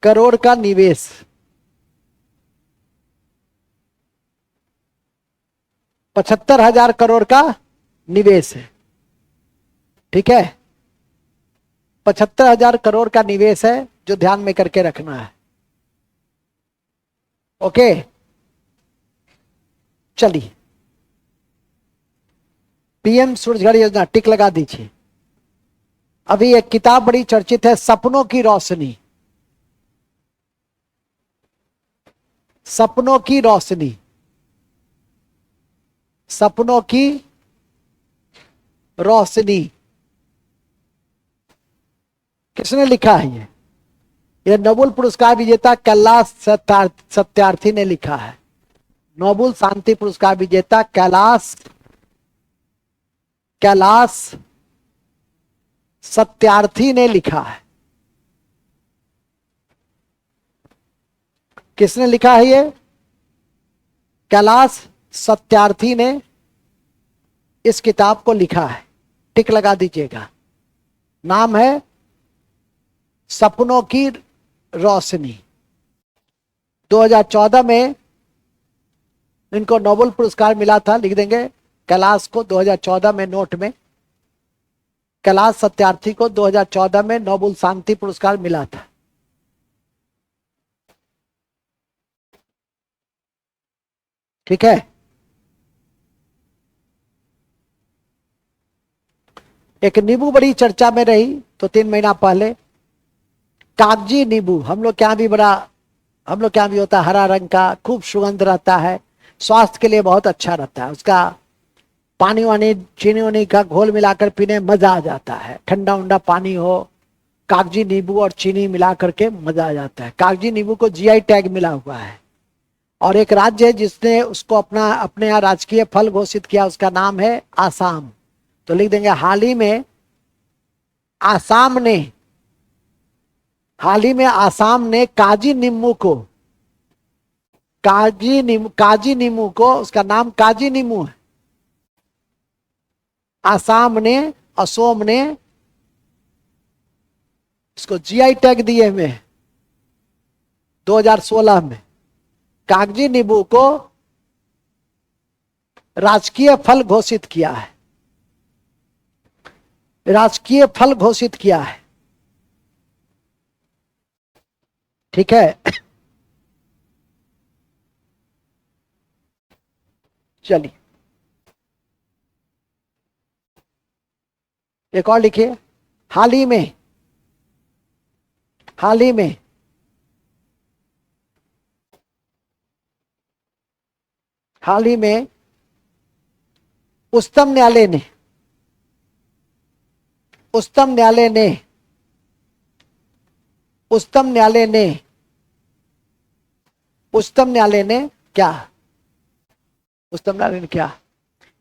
करोड़ का निवेश, 75,000 करोड़ का निवेश है। ठीक है, 75,000 करोड़ का निवेश है, जो ध्यान में करके रखना है। ओके, चलिए पीएम सूर्य घर योजना टिक लगा दीजिए। अभी एक किताब बड़ी चर्चित है, सपनों की रोशनी। सपनों की रोशनी, सपनों की रोशनी, किसने लिखा है? ये नोबेल पुरस्कार विजेता कैलाश सत्यार्थी ने लिखा है। नोबेल शांति पुरस्कार विजेता कैलाश सत्यार्थी ने लिखा है। किसने लिखा है? ये कैलाश सत्यार्थी ने इस किताब को लिखा है। टिक लगा दीजिएगा। नाम है सपनों की रोशनी। 2014 में इनको नोबेल पुरस्कार मिला था, लिख देंगे कैलाश को 2014 में नोट में। कैलाश सत्यार्थी को 2014 में नोबेल शांति पुरस्कार मिला था। ठीक है, एक नींबू बड़ी चर्चा में रही तो 3 महीना पहले, कागजी नींबू। हम लोग क्या भी होता है हरा रंग का, खूब सुगंध रहता है, स्वास्थ्य के लिए बहुत अच्छा रहता है। उसका पानी वानी चीनी वानी का घोल मिलाकर पीने में मजा आ जाता है। ठंडा उंडा पानी हो, कागजी नींबू और चीनी मिला करके मजा आ जाता है। कागजी नींबू को जीआई टैग मिला हुआ है, और एक राज्य है जिसने उसको अपने यहाँ राजकीय फल घोषित किया, उसका नाम है आसाम। तो लिख देंगे हाल ही में आसाम ने काजी नींबू को काजी नीमू को, उसका नाम काजी नीमू है। आसाम ने, असोम ने इसको जीआई टैग दिए हुए हैं 2016 में। कागजी नींबू को राजकीय फल घोषित किया है, राजकीय फल घोषित किया है। ठीक है, चलिए एक और लिखिए। हाल ही में, हाल ही में हाल ही में उच्चतम न्यायालय ने, उच्चतम न्यायालय ने, उच्चतम न्यायालय ने, उच्चतम न्यायालय ने क्या, उच्चतम न्यायालय ने क्या,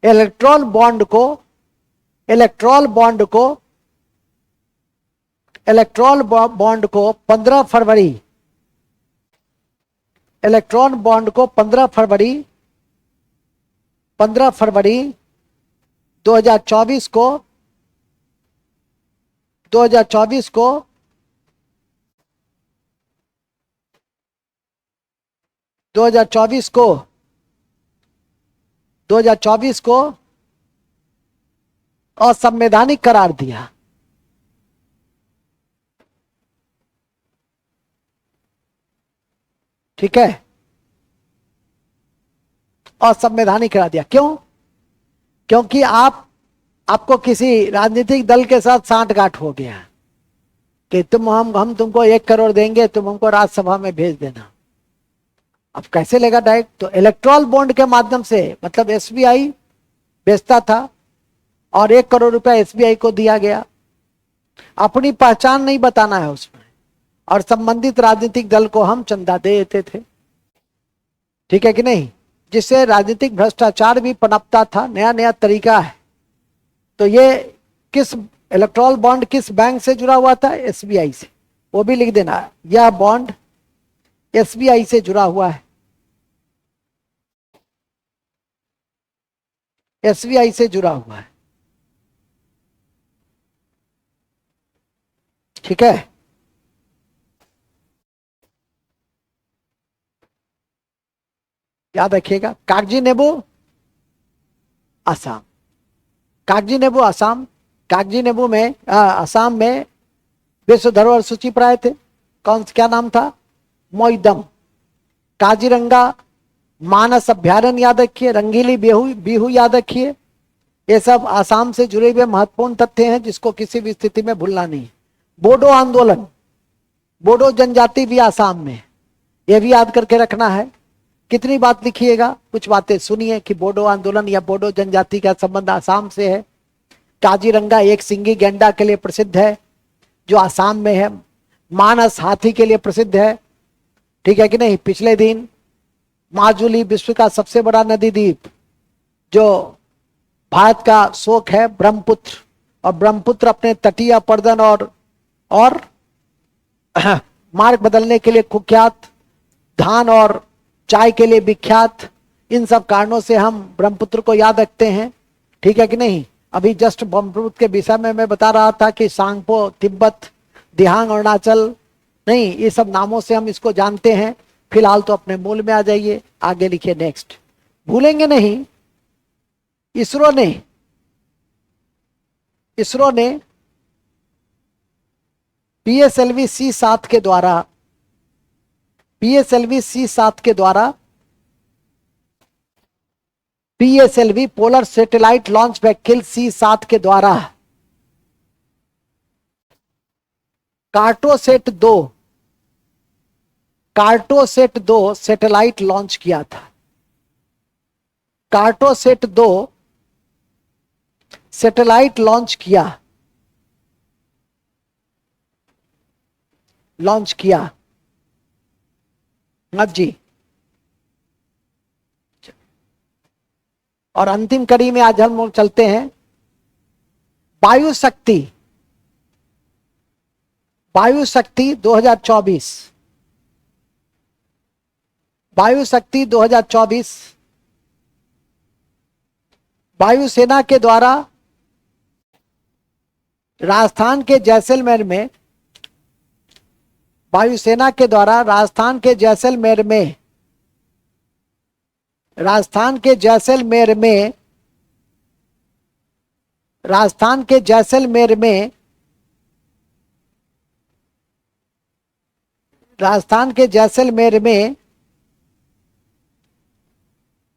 इलेक्ट्रॉल बॉन्ड को, इलेक्ट्रॉल बॉन्ड को, इलेक्ट्रॉल बॉन्ड को 15 फरवरी, इलेक्ट्रॉन बॉन्ड को 15 फरवरी 2024 को 2024 को 2024 को 2024 को असंवैधानिक करार दिया। ठीक है, असंवैधानिक करा दिया। क्यों? क्योंकि आपको किसी राजनीतिक दल के साथ सांठगांठ हो गया कि हम तुमको 1 करोड़ देंगे, तुम हमको राज्यसभा में भेज देना। अब कैसे लेगा डायरेक्ट? तो इलेक्ट्रॉल बॉन्ड के माध्यम से, मतलब एसबीआई बेचता था और 1 करोड़ रुपया एसबीआई को दिया गया। अपनी पहचान नहीं बताना है उसमें, और संबंधित राजनीतिक दल को हम चंदा दे देते थे। ठीक है कि नहीं? जिससे राजनीतिक भ्रष्टाचार भी पनपता था। नया नया तरीका है। तो ये किस, इलेक्ट्रॉल बॉन्ड किस बैंक से जुड़ा हुआ था? एसबीआई से। वो भी लिख देना, यह बॉन्ड एसबीआई से जुड़ा हुआ है, एसबीआई से जुड़ा हुआ है। ठीक है, याद रखिएगा। कागजी नींबू असम, कागजी नींबू असम, कागजी नींबू में असम में विश्व धरोहर सूची पर आए थे। कौन, क्या नाम था? मोइदम। काजीरंगा मानस अभ्यारण्य याद रखिए, रंगीली बिहू याद रखिए। ये सब आसाम से जुड़े हुए महत्वपूर्ण तथ्य हैं जिसको किसी भी स्थिति में भूलना नहीं। बोडो आंदोलन, बोडो जनजाति भी आसाम में, यह भी याद करके रखना है। कितनी बात लिखिएगा, कुछ बातें सुनिए कि बोडो आंदोलन या बोडो जनजाति का संबंध आसाम से है। काजीरंगा एक सिंगी गैंडा के लिए प्रसिद्ध है जो आसाम में है। मानस हाथी के लिए प्रसिद्ध है। ठीक है कि नहीं? पिछले दिन माजुली विश्व का सबसे बड़ा नदी द्वीप जो भारत का शोक है, ब्रह्मपुत्र, और ब्रह्मपुत्र अपने तटीय अपर्दन और मार्ग बदलने के लिए कुख्यात, धान और चाय के लिए विख्यात। इन सब कारणों से हम ब्रह्मपुत्र को याद रखते हैं। ठीक है कि नहीं? अभी जस्ट ब्रह्मपुत्र के विषय में मैं बता रहा था कि सांगपो तिब्बत, दिहांग अरुणाचल, नहीं, ये सब नामों से हम इसको जानते हैं। फिलहाल तो अपने मूल में आ जाइए। आगे लिखिए नेक्स्ट, भूलेंगे नहीं। इसरो ने पीएसएलवी C7 के द्वारा, पीएसएलवी C7 के द्वारा, PSLV polar satellite launch vehicle C7 के द्वारा कार्टोसेट 2 सैटेलाइट लॉन्च किया था। कार्टोसेट 2 सैटेलाइट लॉन्च किया जी। और अंतिम कड़ी में आज हम लोग चलते हैं। वायु शक्ति 2024, वायु शक्ति 2024 वायुसेना के द्वारा राजस्थान के जैसलमेर में, वायुसेना के द्वारा राजस्थान के जैसलमेर में, राजस्थान के जैसलमेर में, राजस्थान के जैसलमेर में, राजस्थान के जैसलमेर में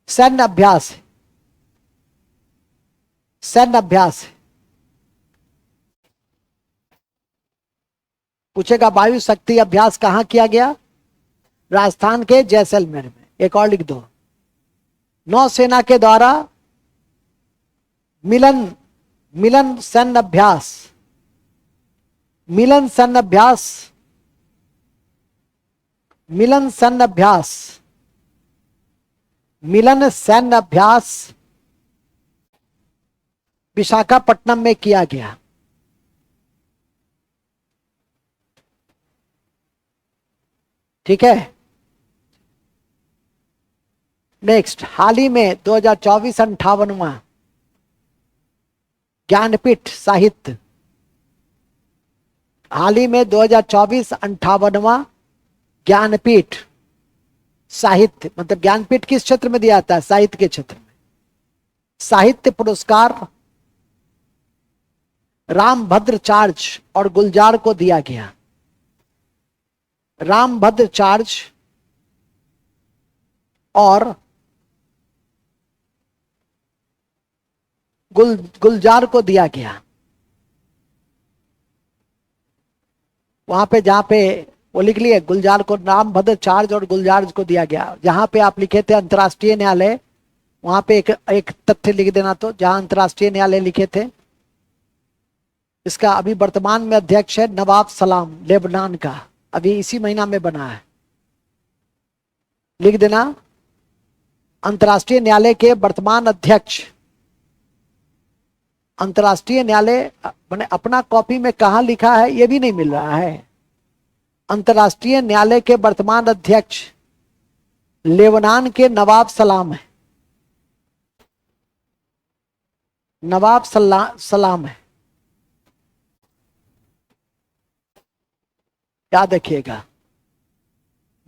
सैन्य अभ्यास, सैन्य अभ्यास पूछेगा। वायु शक्ति अभ्यास कहां किया गया? राजस्थान के जैसलमेर में। एक और लिख दो, नौसेना के द्वारा मिलन, मिलन सैन्य अभ्यास, मिलन सैन्य अभ्यास, मिलन सैन्य अभ्यास, मिलन सैन्य अभ्यास विशाखापट्टनम में किया गया। ठीक है। नेक्स्ट, हाल ही में 2024 58वां ज्ञानपीठ साहित्य, हाल ही में 2024 58वां ज्ञानपीठ साहित्य, मतलब ज्ञानपीठ किस क्षेत्र में दिया जाता है? साहित्य के क्षेत्र में। साहित्य पुरस्कार रामभद्राचार्य और गुलजार को दिया गया। रामभद्राचार्य और गुलजार को दिया गया। वहां पे जहां पे वो लिख लिए गुलजार को, रामभद्राचार्य और गुलजार को दिया गया। जहां पे आप लिखे थे अंतर्राष्ट्रीय न्यायालय, वहां पे एक तथ्य लिख देना। तो जहां अंतर्राष्ट्रीय न्यायालय लिखे थे, इसका अभी वर्तमान में अध्यक्ष है नवाब सलाम, लेबनान का, अभी इसी महीना में बना है। लिख देना, अंतर्राष्ट्रीय न्यायालय के वर्तमान अध्यक्ष। अंतर्राष्ट्रीय न्यायालय मैंने अपना कॉपी में कहा लिखा है ये भी नहीं मिल रहा है। अंतर्राष्ट्रीय न्यायालय के वर्तमान अध्यक्ष लेबनान के नवाब सलाम है, नवाब सलाम है, याद रखिएगा।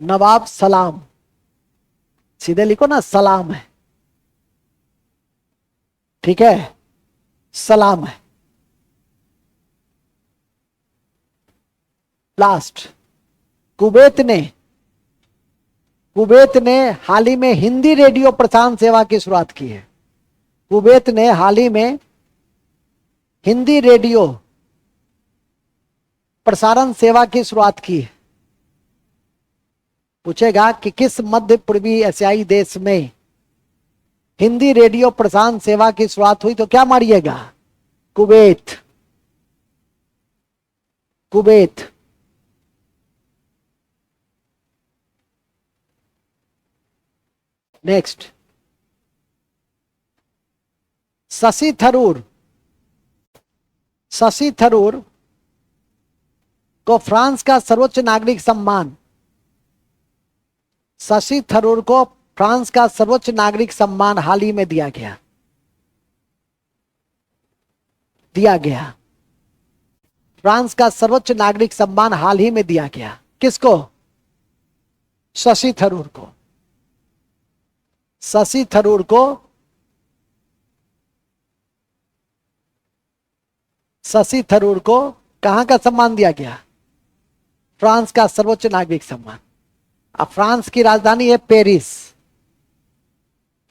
नवाब सलाम, सीधे लिखो ना, सलाम है। ठीक है, सलाम है। लास्ट, कुवैत ने हाल ही में हिंदी रेडियो प्रसारण सेवा की शुरुआत की है। कुवैत ने हाल ही में हिंदी रेडियो प्रसारण सेवा की शुरुआत की है। पूछेगा कि किस मध्य पूर्वी एशियाई देश में हिंदी रेडियो प्रसारण सेवा की शुरुआत हुई, तो क्या मारिएगा? Kuwait, Kuwait. Next, Shashi Tharoor, Shashi Tharoor को फ्रांस का सर्वोच्च नागरिक सम्मान, शशि थरूर को फ्रांस का सर्वोच्च नागरिक सम्मान हाल ही में दिया गया, दिया गया। फ्रांस का सर्वोच्च नागरिक सम्मान हाल ही में दिया गया। किसको? शशि थरूर को। शशि थरूर को, शशि थरूर को कहां का सम्मान दिया गया? फ्रांस का सर्वोच्च नागरिक सम्मान। अब फ्रांस की राजधानी है पेरिस।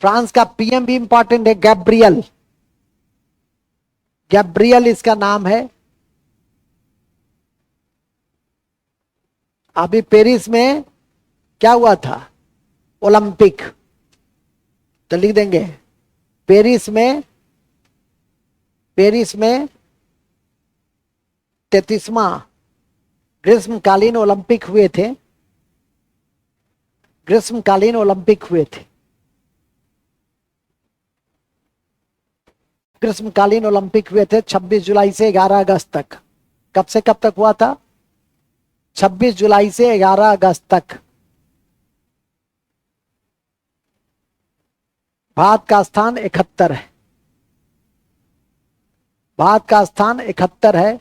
फ्रांस का पीएम भी इंपॉर्टेंट है, गैब्रियल, गैब्रियल इसका नाम है। अभी पेरिस में क्या हुआ था? ओलंपिक। तो लिख देंगे पेरिस में, पेरिस में 33वां ग्रीष्मकालीन ओलंपिक हुए थे, ग्रीष्मकालीन ओलंपिक हुए थे। ग्रीष्मकालीन ओलंपिक हुए थे 26 जुलाई से 11 अगस्त तक। कब से कब तक हुआ था? 26 जुलाई से 11 अगस्त तक। भारत का स्थान 71 है। भारत का स्थान 71 है।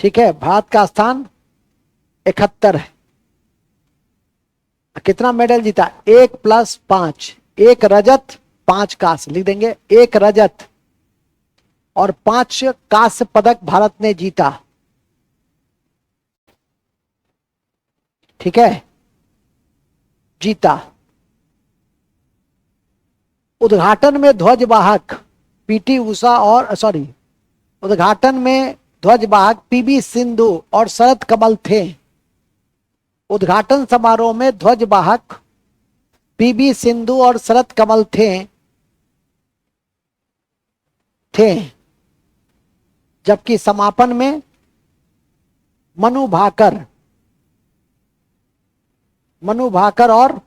ठीक है, भारत का स्थान 71 है। कितना मेडल जीता? 1+5, 1 रजत 5 कांस्य, लिख देंगे 1 रजत और 5 कांस्य पदक भारत ने जीता। ठीक है, जीता। उद्घाटन में ध्वजवाहक पीटी उषा और उद्घाटन में ध्वजवाहक पीवी सिंधु और शरद कमल थे। उद्घाटन समारोह में ध्वजवाहक पीवी सिंधु और शरद कमल थे जबकि समापन में मनु भाकर और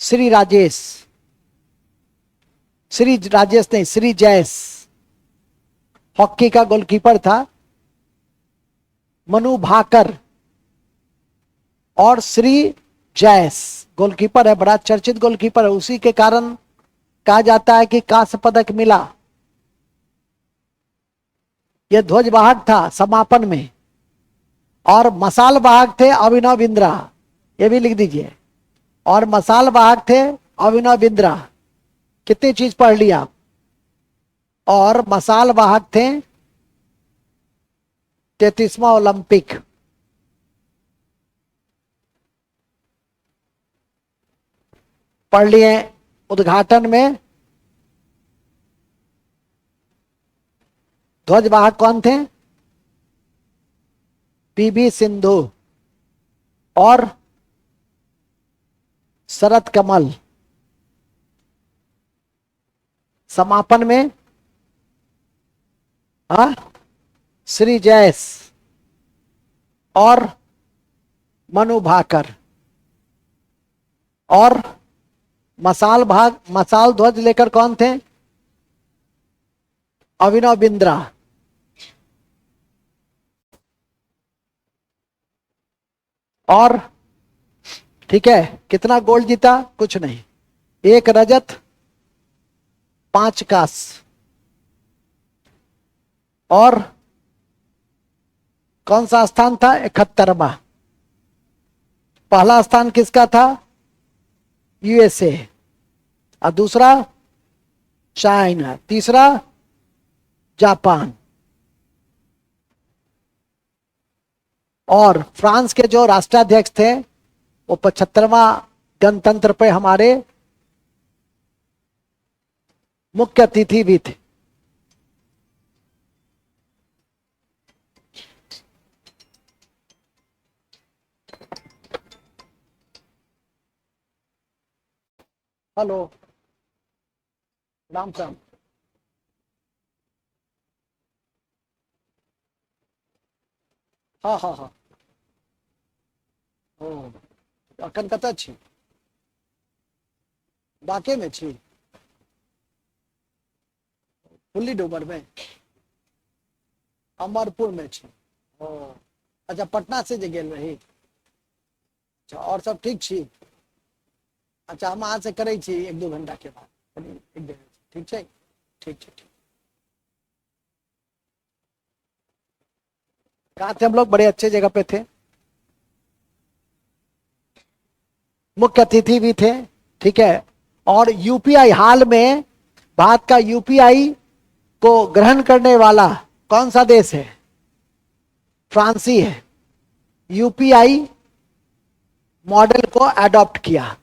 श्री जयस हॉकी का गोलकीपर था। मनु भाकर और श्री जयस गोलकीपर है, बड़ा चर्चित गोलकीपर है। उसी के कारण कहा जाता है कि कांस्य पदक मिला। यह ध्वजवाहक था समापन में। और मसाल वाहक थे अभिनव बिंद्रा, ये भी लिख दीजिए। और मसाल वाहक थे अभिनव बिंद्रा। कितनी चीज पढ़ लिया? और मसाल वाहक थे 33वां ओलंपिक। पढ़ लिए। उद्घाटन में ध्वजवाहक कौन थे? पीवी सिंधु और शरद कमल। समापन में श्री जयस और मनु भाकर। और मसाल ध्वज लेकर कौन थे? अभिनव बिंद्रा। और ठीक है, कितना गोल्ड जीता? कुछ नहीं, 1 रजत 5 कांस्य। और कौन सा स्थान था? 71वां। पहला स्थान किसका था? यूएसए। और दूसरा चाइना, तीसरा जापान। और फ्रांस के जो राष्ट्राध्यक्ष थे वो 75वां गणतंत्र पे हमारे मुख्य अतिथि भी थे। हेलो, राम राम। हाँ हाँ हाँ। ओ, अखन कतऽ छी? बाके में छी? फुल्ली डूबर में? अमरपुर में छी? ओ अच्छा, पटना से जे गेल रही। अच्छा, और सब ठीक छी? अच्छा, हम अहाँ से करै छी 1-2 घंटा के बाद। एक दिन ठीक है? ठीक ठीक ठीक। कहाँ थे हम लोग? बड़े अच्छे जगह पे थे। मुख्य अतिथि भी थे। ठीक है। और यूपीआई, हाल में भारत का यूपीआई को ग्रहण करने वाला कौन सा देश है? फ्रांस ही है। यूपीआई मॉडल को अडॉप्ट किया।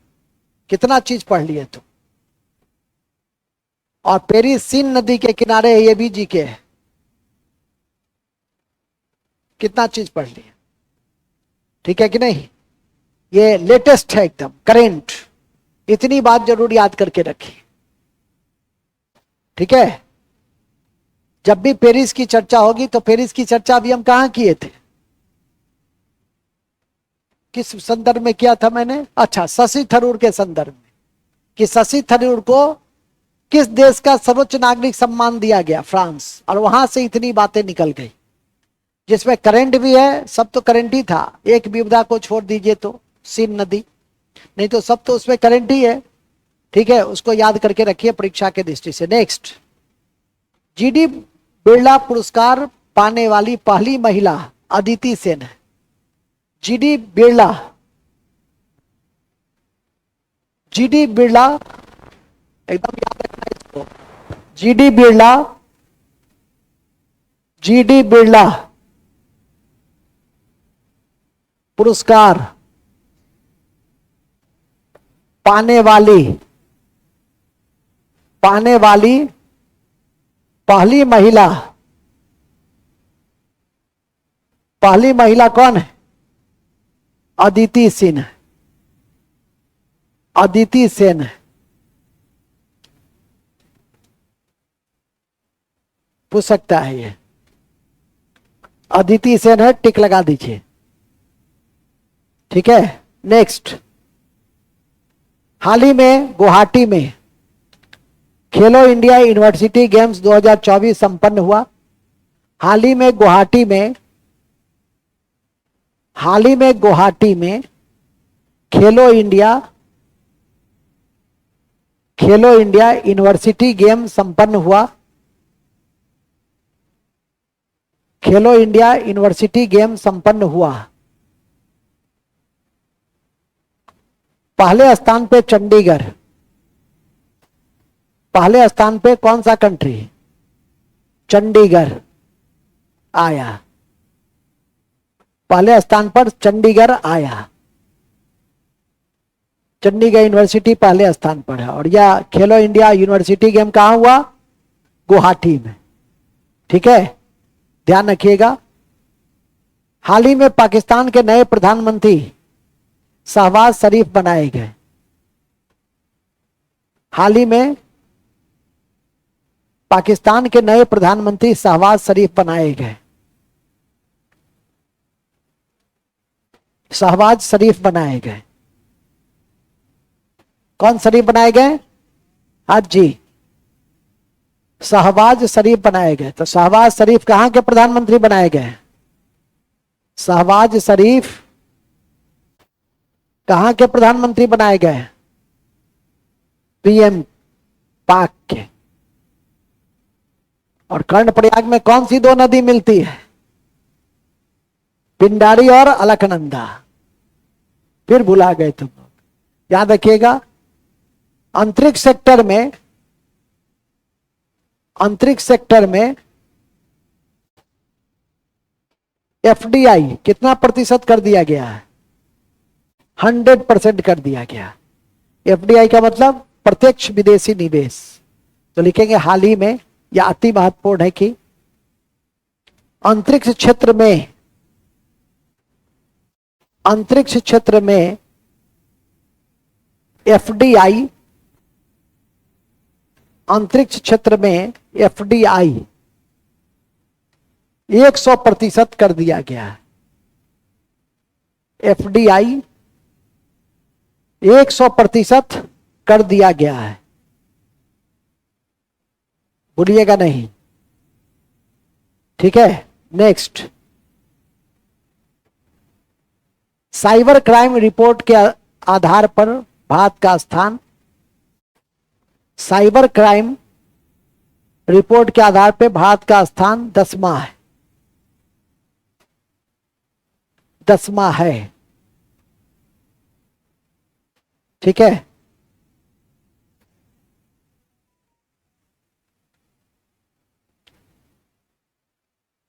कितना चीज पढ़ लिए तुम। और पेरिस सीन नदी के किनारे है, ये भी जीके है। कितना चीज पढ़ लिए। ठीक है कि नहीं? ये लेटेस्ट है, एकदम करेंट। इतनी बात जरूर याद करके रखिए। ठीक है। जब भी पेरिस की चर्चा होगी तो पेरिस की चर्चा अभी हम कहां किए थे? किस संदर्भ में किया था मैंने? अच्छा, शशि थरूर के संदर्भ में, कि शशि थरूर को किस देश का सर्वोच्च नागरिक सम्मान दिया गया? फ्रांस। और वहां से इतनी बातें निकल गई, जिसमें करंट भी है। सब तो करंट ही था, एक विपदा को छोड़ दीजिए तो, सीन नदी। नहीं तो सब तो उसमें करंट ही है। ठीक है, उसको याद करके रखिए परीक्षा के दृष्टि से। नेक्स्ट, जीडी बिरला पुरस्कार पाने वाली पहली महिला अदिति सेन है। जीडी बिरला, जीडी बिरला एकदम याद रखना इसको। जीडी बिरला, जीडी बिरला पुरस्कार पाने वाली पहली महिला, पहली महिला कौन है? अदिति सेन, अदिति सेन। पूछ सकता है ये, अदिति सेन है, टिक लगा दीजिए। ठीक है, नेक्स्ट, हाल ही में गुवाहाटी में खेलो इंडिया यूनिवर्सिटी गेम्स 2024 संपन्न हुआ। हाल ही में गुवाहाटी में, हाल ही में गुवाहाटी में खेलो इंडिया यूनिवर्सिटी गेम संपन्न हुआ। खेलो इंडिया यूनिवर्सिटी गेम संपन्न हुआ। पहले स्थान पे चंडीगढ़, पहले स्थान पे कौन सा कंट्री? चंडीगढ़ आया, पहले स्थान पर चंडीगढ़ आया। चंडीगढ़ यूनिवर्सिटी पहले स्थान पर है। और यह खेलो इंडिया यूनिवर्सिटी गेम कहां हुआ? गुवाहाटी में। ठीक है, ध्यान रखिएगा। हाल ही में पाकिस्तान के नए प्रधानमंत्री शहबाज शरीफ बनाए गए। हाल ही में पाकिस्तान के नए प्रधानमंत्री शहबाज शरीफ बनाए गए। शहबाज शरीफ बनाए गए। कौन शरीफ बनाए गए? आज जी, शहबाज शरीफ बनाए गए। तो शहबाज शरीफ कहां के प्रधानमंत्री बनाए गए? शहबाज शरीफ कहां के प्रधानमंत्री बनाए गए? पीएम पाक के। और कर्णप्रयाग में कौन सी दो नदी मिलती है? पिंडारी और अलकनंदा। फिर भुला गए तुम लोग, याद रखिएगा। अंतरिक्ष सेक्टर में एफडीआई कितना प्रतिशत कर दिया गया है? 100% कर दिया गया। एफडीआई का मतलब प्रत्यक्ष विदेशी निवेश। तो लिखेंगे हाल ही में, यह अति महत्वपूर्ण है कि अंतरिक्ष क्षेत्र में एफडीआई, अंतरिक्ष क्षेत्र में एफडीआई 100% कर दिया गया है। एफडीआई 100% कर दिया गया है, भूलिएगा नहीं। ठीक है, नेक्स्ट, साइबर क्राइम रिपोर्ट के आधार पर भारत का स्थान, साइबर क्राइम रिपोर्ट के आधार पर भारत का स्थान 10वां है। 10वां है। ठीक है,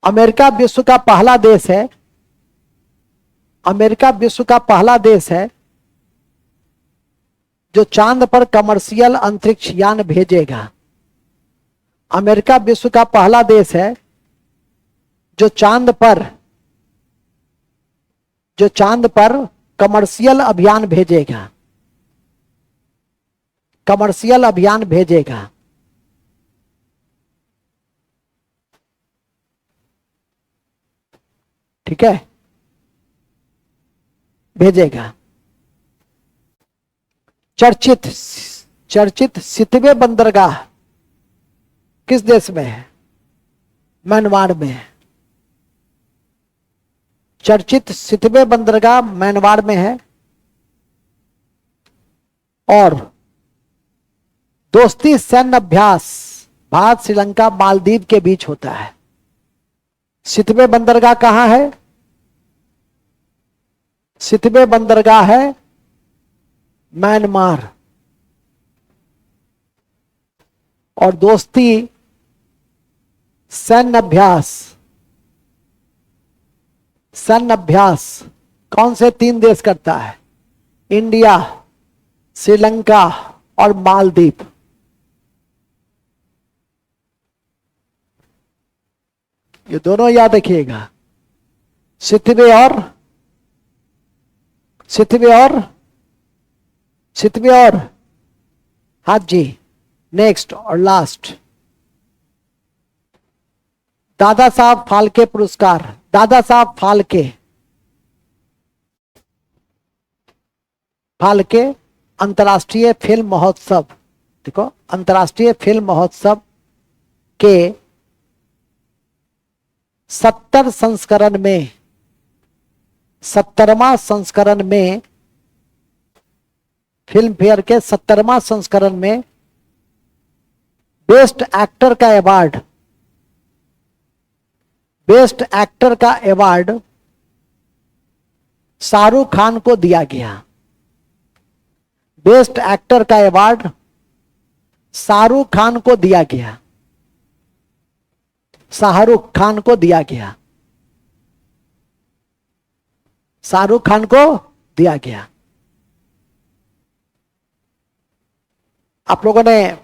अमेरिका विश्व का पहला देश है, अमेरिका विश्व का पहला देश है जो चांद पर कमर्शियल अंतरिक्ष यान भेजेगा। अमेरिका विश्व का पहला देश है जो चांद पर कमर्शियल अभियान भेजेगा, कमर्शियल अभियान भेजेगा। ठीक है, भेजेगा। चर्चित सितवे बंदरगाह किस देश में है? म्यांमार में है। चर्चित सितवे बंदरगाह म्यांमार में है। और दोस्ती सैन्य अभ्यास भारत श्रीलंका मालदीव के बीच होता है। सितवे बंदरगाह कहां है? सितवे बंदरगाह है म्यांमार। और दोस्ती सैन्य अभ्यास कौन से 3 देश करता है? इंडिया, श्रीलंका और मालदीव। ये दोनों याद रखिएगा, सितवे और हाँ जी, नेक्स्ट और लास्ट। दादा साहब फाल्के पुरस्कार। दादा साहब फाल्के अंतर्राष्ट्रीय फिल्म महोत्सव, देखो अंतर्राष्ट्रीय फिल्म महोत्सव के 70 संस्करण में 70वां संस्करण में, फिल्म फेयर के 70वां संस्करण में बेस्ट एक्टर का अवार्ड शाहरुख खान को दिया गया। बेस्ट एक्टर का अवार्ड शाहरुख खान को दिया गया। शाहरुख खान को दिया गया। शाहरुख खान को दिया गया। आप लोगों ने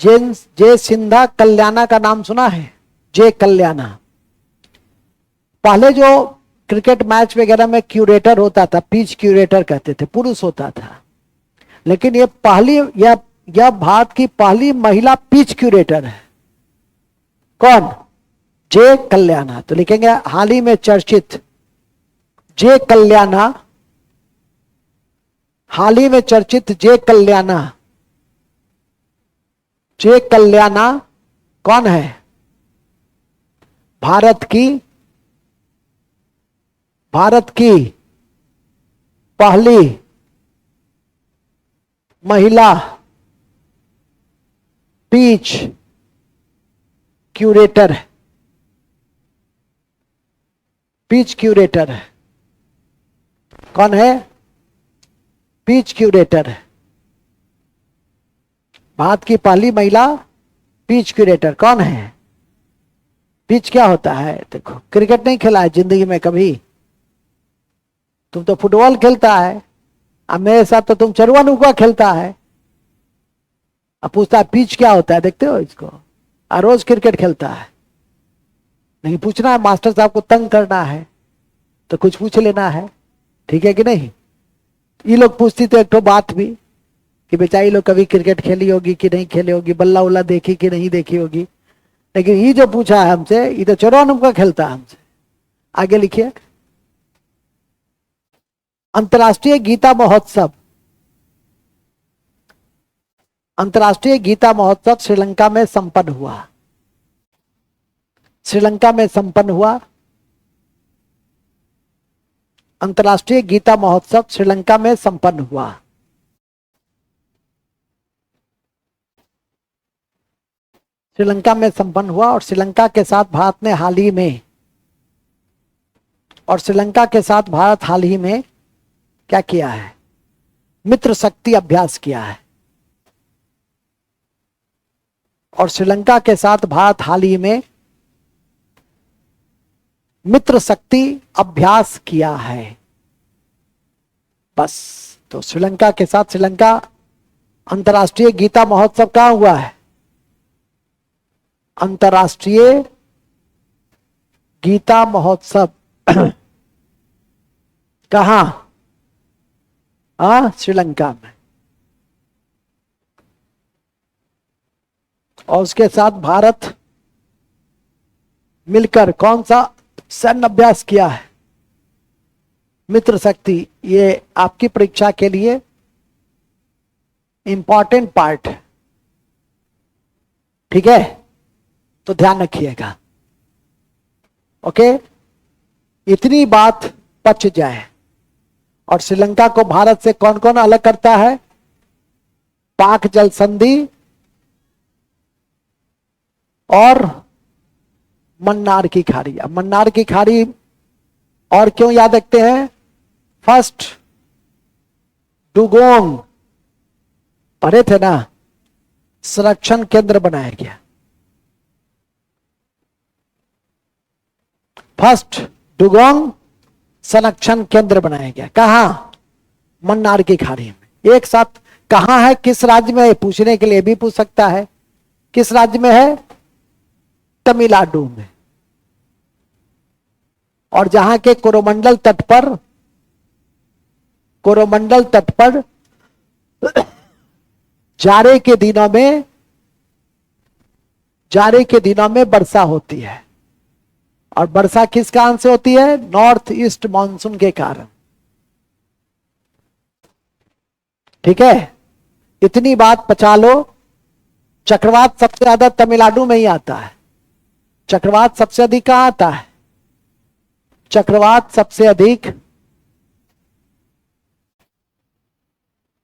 जे सिंधा कल्याणा का नाम सुना है? जे कल्याणा पहले जो क्रिकेट मैच वगैरह में क्यूरेटर होता था, पिच क्यूरेटर कहते थे, पुरुष होता था। लेकिन ये यह भारत की पहली महिला पिच क्यूरेटर है। कौन? जे कल्याणा। तो लिखेंगे हाल ही में चर्चित जे कल्याणा, हाल ही में चर्चित जे कल्याणा। जे कल्याणा कौन है? भारत की पहली महिला पिच क्यूरेटर है। पिच क्यूरेटर है। कौन है? पिच क्यूरेटर है। भारत की पहली महिला पिच क्यूरेटर कौन है? पिच क्या होता है? देखो, क्रिकेट नहीं खेला है जिंदगी में कभी, तुम तो फुटबॉल खेलता है। अब मेरे साथ तो तुम चरुआ नुका खेलता है। अब पूछता है पिच क्या होता है, देखते हो इसको? रोज क्रिकेट खेलता है। नहीं पूछना है, मास्टर साहब को तंग करना है तो कुछ पूछ लेना है, ठीक है कि नहीं? ये लोग पूछती तो एक तो बात भी कि बेचारी लोग कभी क्रिकेट खेली होगी कि नहीं खेली होगी, बल्ला उल्ला देखी कि नहीं देखी होगी। लेकिन ये जो पूछा है हमसे, ये तो चौरानवे का खेलता है हमसे। आगे लिखिए। अंतर्राष्ट्रीय गीता महोत्सव। अंतर्राष्ट्रीय गीता महोत्सव श्रीलंका में संपन्न हुआ। श्रीलंका में संपन्न हुआ। अंतर्राष्ट्रीय गीता महोत्सव श्रीलंका में संपन्न हुआ। श्रीलंका में संपन्न हुआ। और श्रीलंका के साथ भारत ने हाल ही में, और श्रीलंका के साथ भारत हाल ही में क्या किया है? मित्र शक्ति अभ्यास किया है। और श्रीलंका के साथ भारत हाल ही में मित्र शक्ति अभ्यास किया है। बस, तो श्रीलंका के साथ, श्रीलंका अंतर्राष्ट्रीय गीता महोत्सव कहां हुआ है? अंतर्राष्ट्रीय गीता महोत्सव कहां? श्रीलंका में। और उसके साथ भारत मिलकर कौन सा सैन्य अभ्यास किया है? मित्र शक्ति। ये आपकी परीक्षा के लिए इंपॉर्टेंट पार्ट है, ठीक है? तो ध्यान रखिएगा। ओके, इतनी बात पच जाए। और श्रीलंका को भारत से कौन कौन अलग करता है? पाक जल संधि और मन्नार की खाड़ी। अब मन्नार की खाड़ी और क्यों याद रखते हैं? फर्स्ट डुगोंग पढ़े थे ना, संरक्षण केंद्र बनाया गया। फर्स्ट डुगोंग संरक्षण केंद्र बनाया गया। कहां? मन्नार की खाड़ी में। एक साथ कहां है, किस राज्य में है, पूछने के लिए भी पूछ सकता है। किस राज्य में है? तमिलनाडु में। और जहां के कोरोमंडल तट पर जाड़े के दिनों में वर्षा होती है। और वर्षा किस कारण से होती है? नॉर्थ ईस्ट मानसून के कारण। ठीक है, इतनी बात पचा लो। चक्रवात सबसे ज्यादा तमिलनाडु में ही आता है। चक्रवात सबसे अधिक कहां आता है? चक्रवात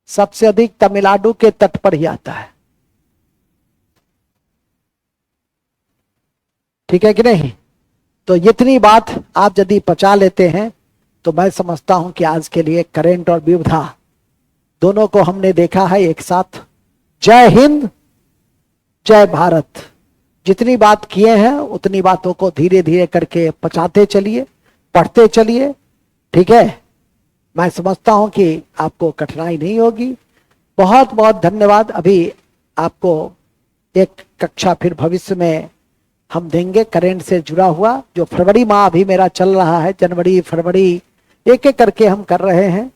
सबसे अधिक तमिलनाडु के तट पर ही आता है। ठीक है कि नहीं? तो इतनी बात आप यदि पचा लेते हैं तो मैं समझता हूं कि आज के लिए करंट और विविधा दोनों को हमने देखा है एक साथ। जय हिंद, जय भारत। जितनी बात किए हैं उतनी बातों को धीरे धीरे करके पचाते चलिए, पढ़ते चलिए। ठीक है, मैं समझता हूं कि आपको कठिनाई नहीं होगी। बहुत बहुत धन्यवाद। अभी आपको एक कक्षा फिर भविष्य में हम देंगे करंट से जुड़ा हुआ, जो फरवरी माह अभी मेरा चल रहा है। जनवरी, फरवरी, एक एक करके हम कर रहे हैं।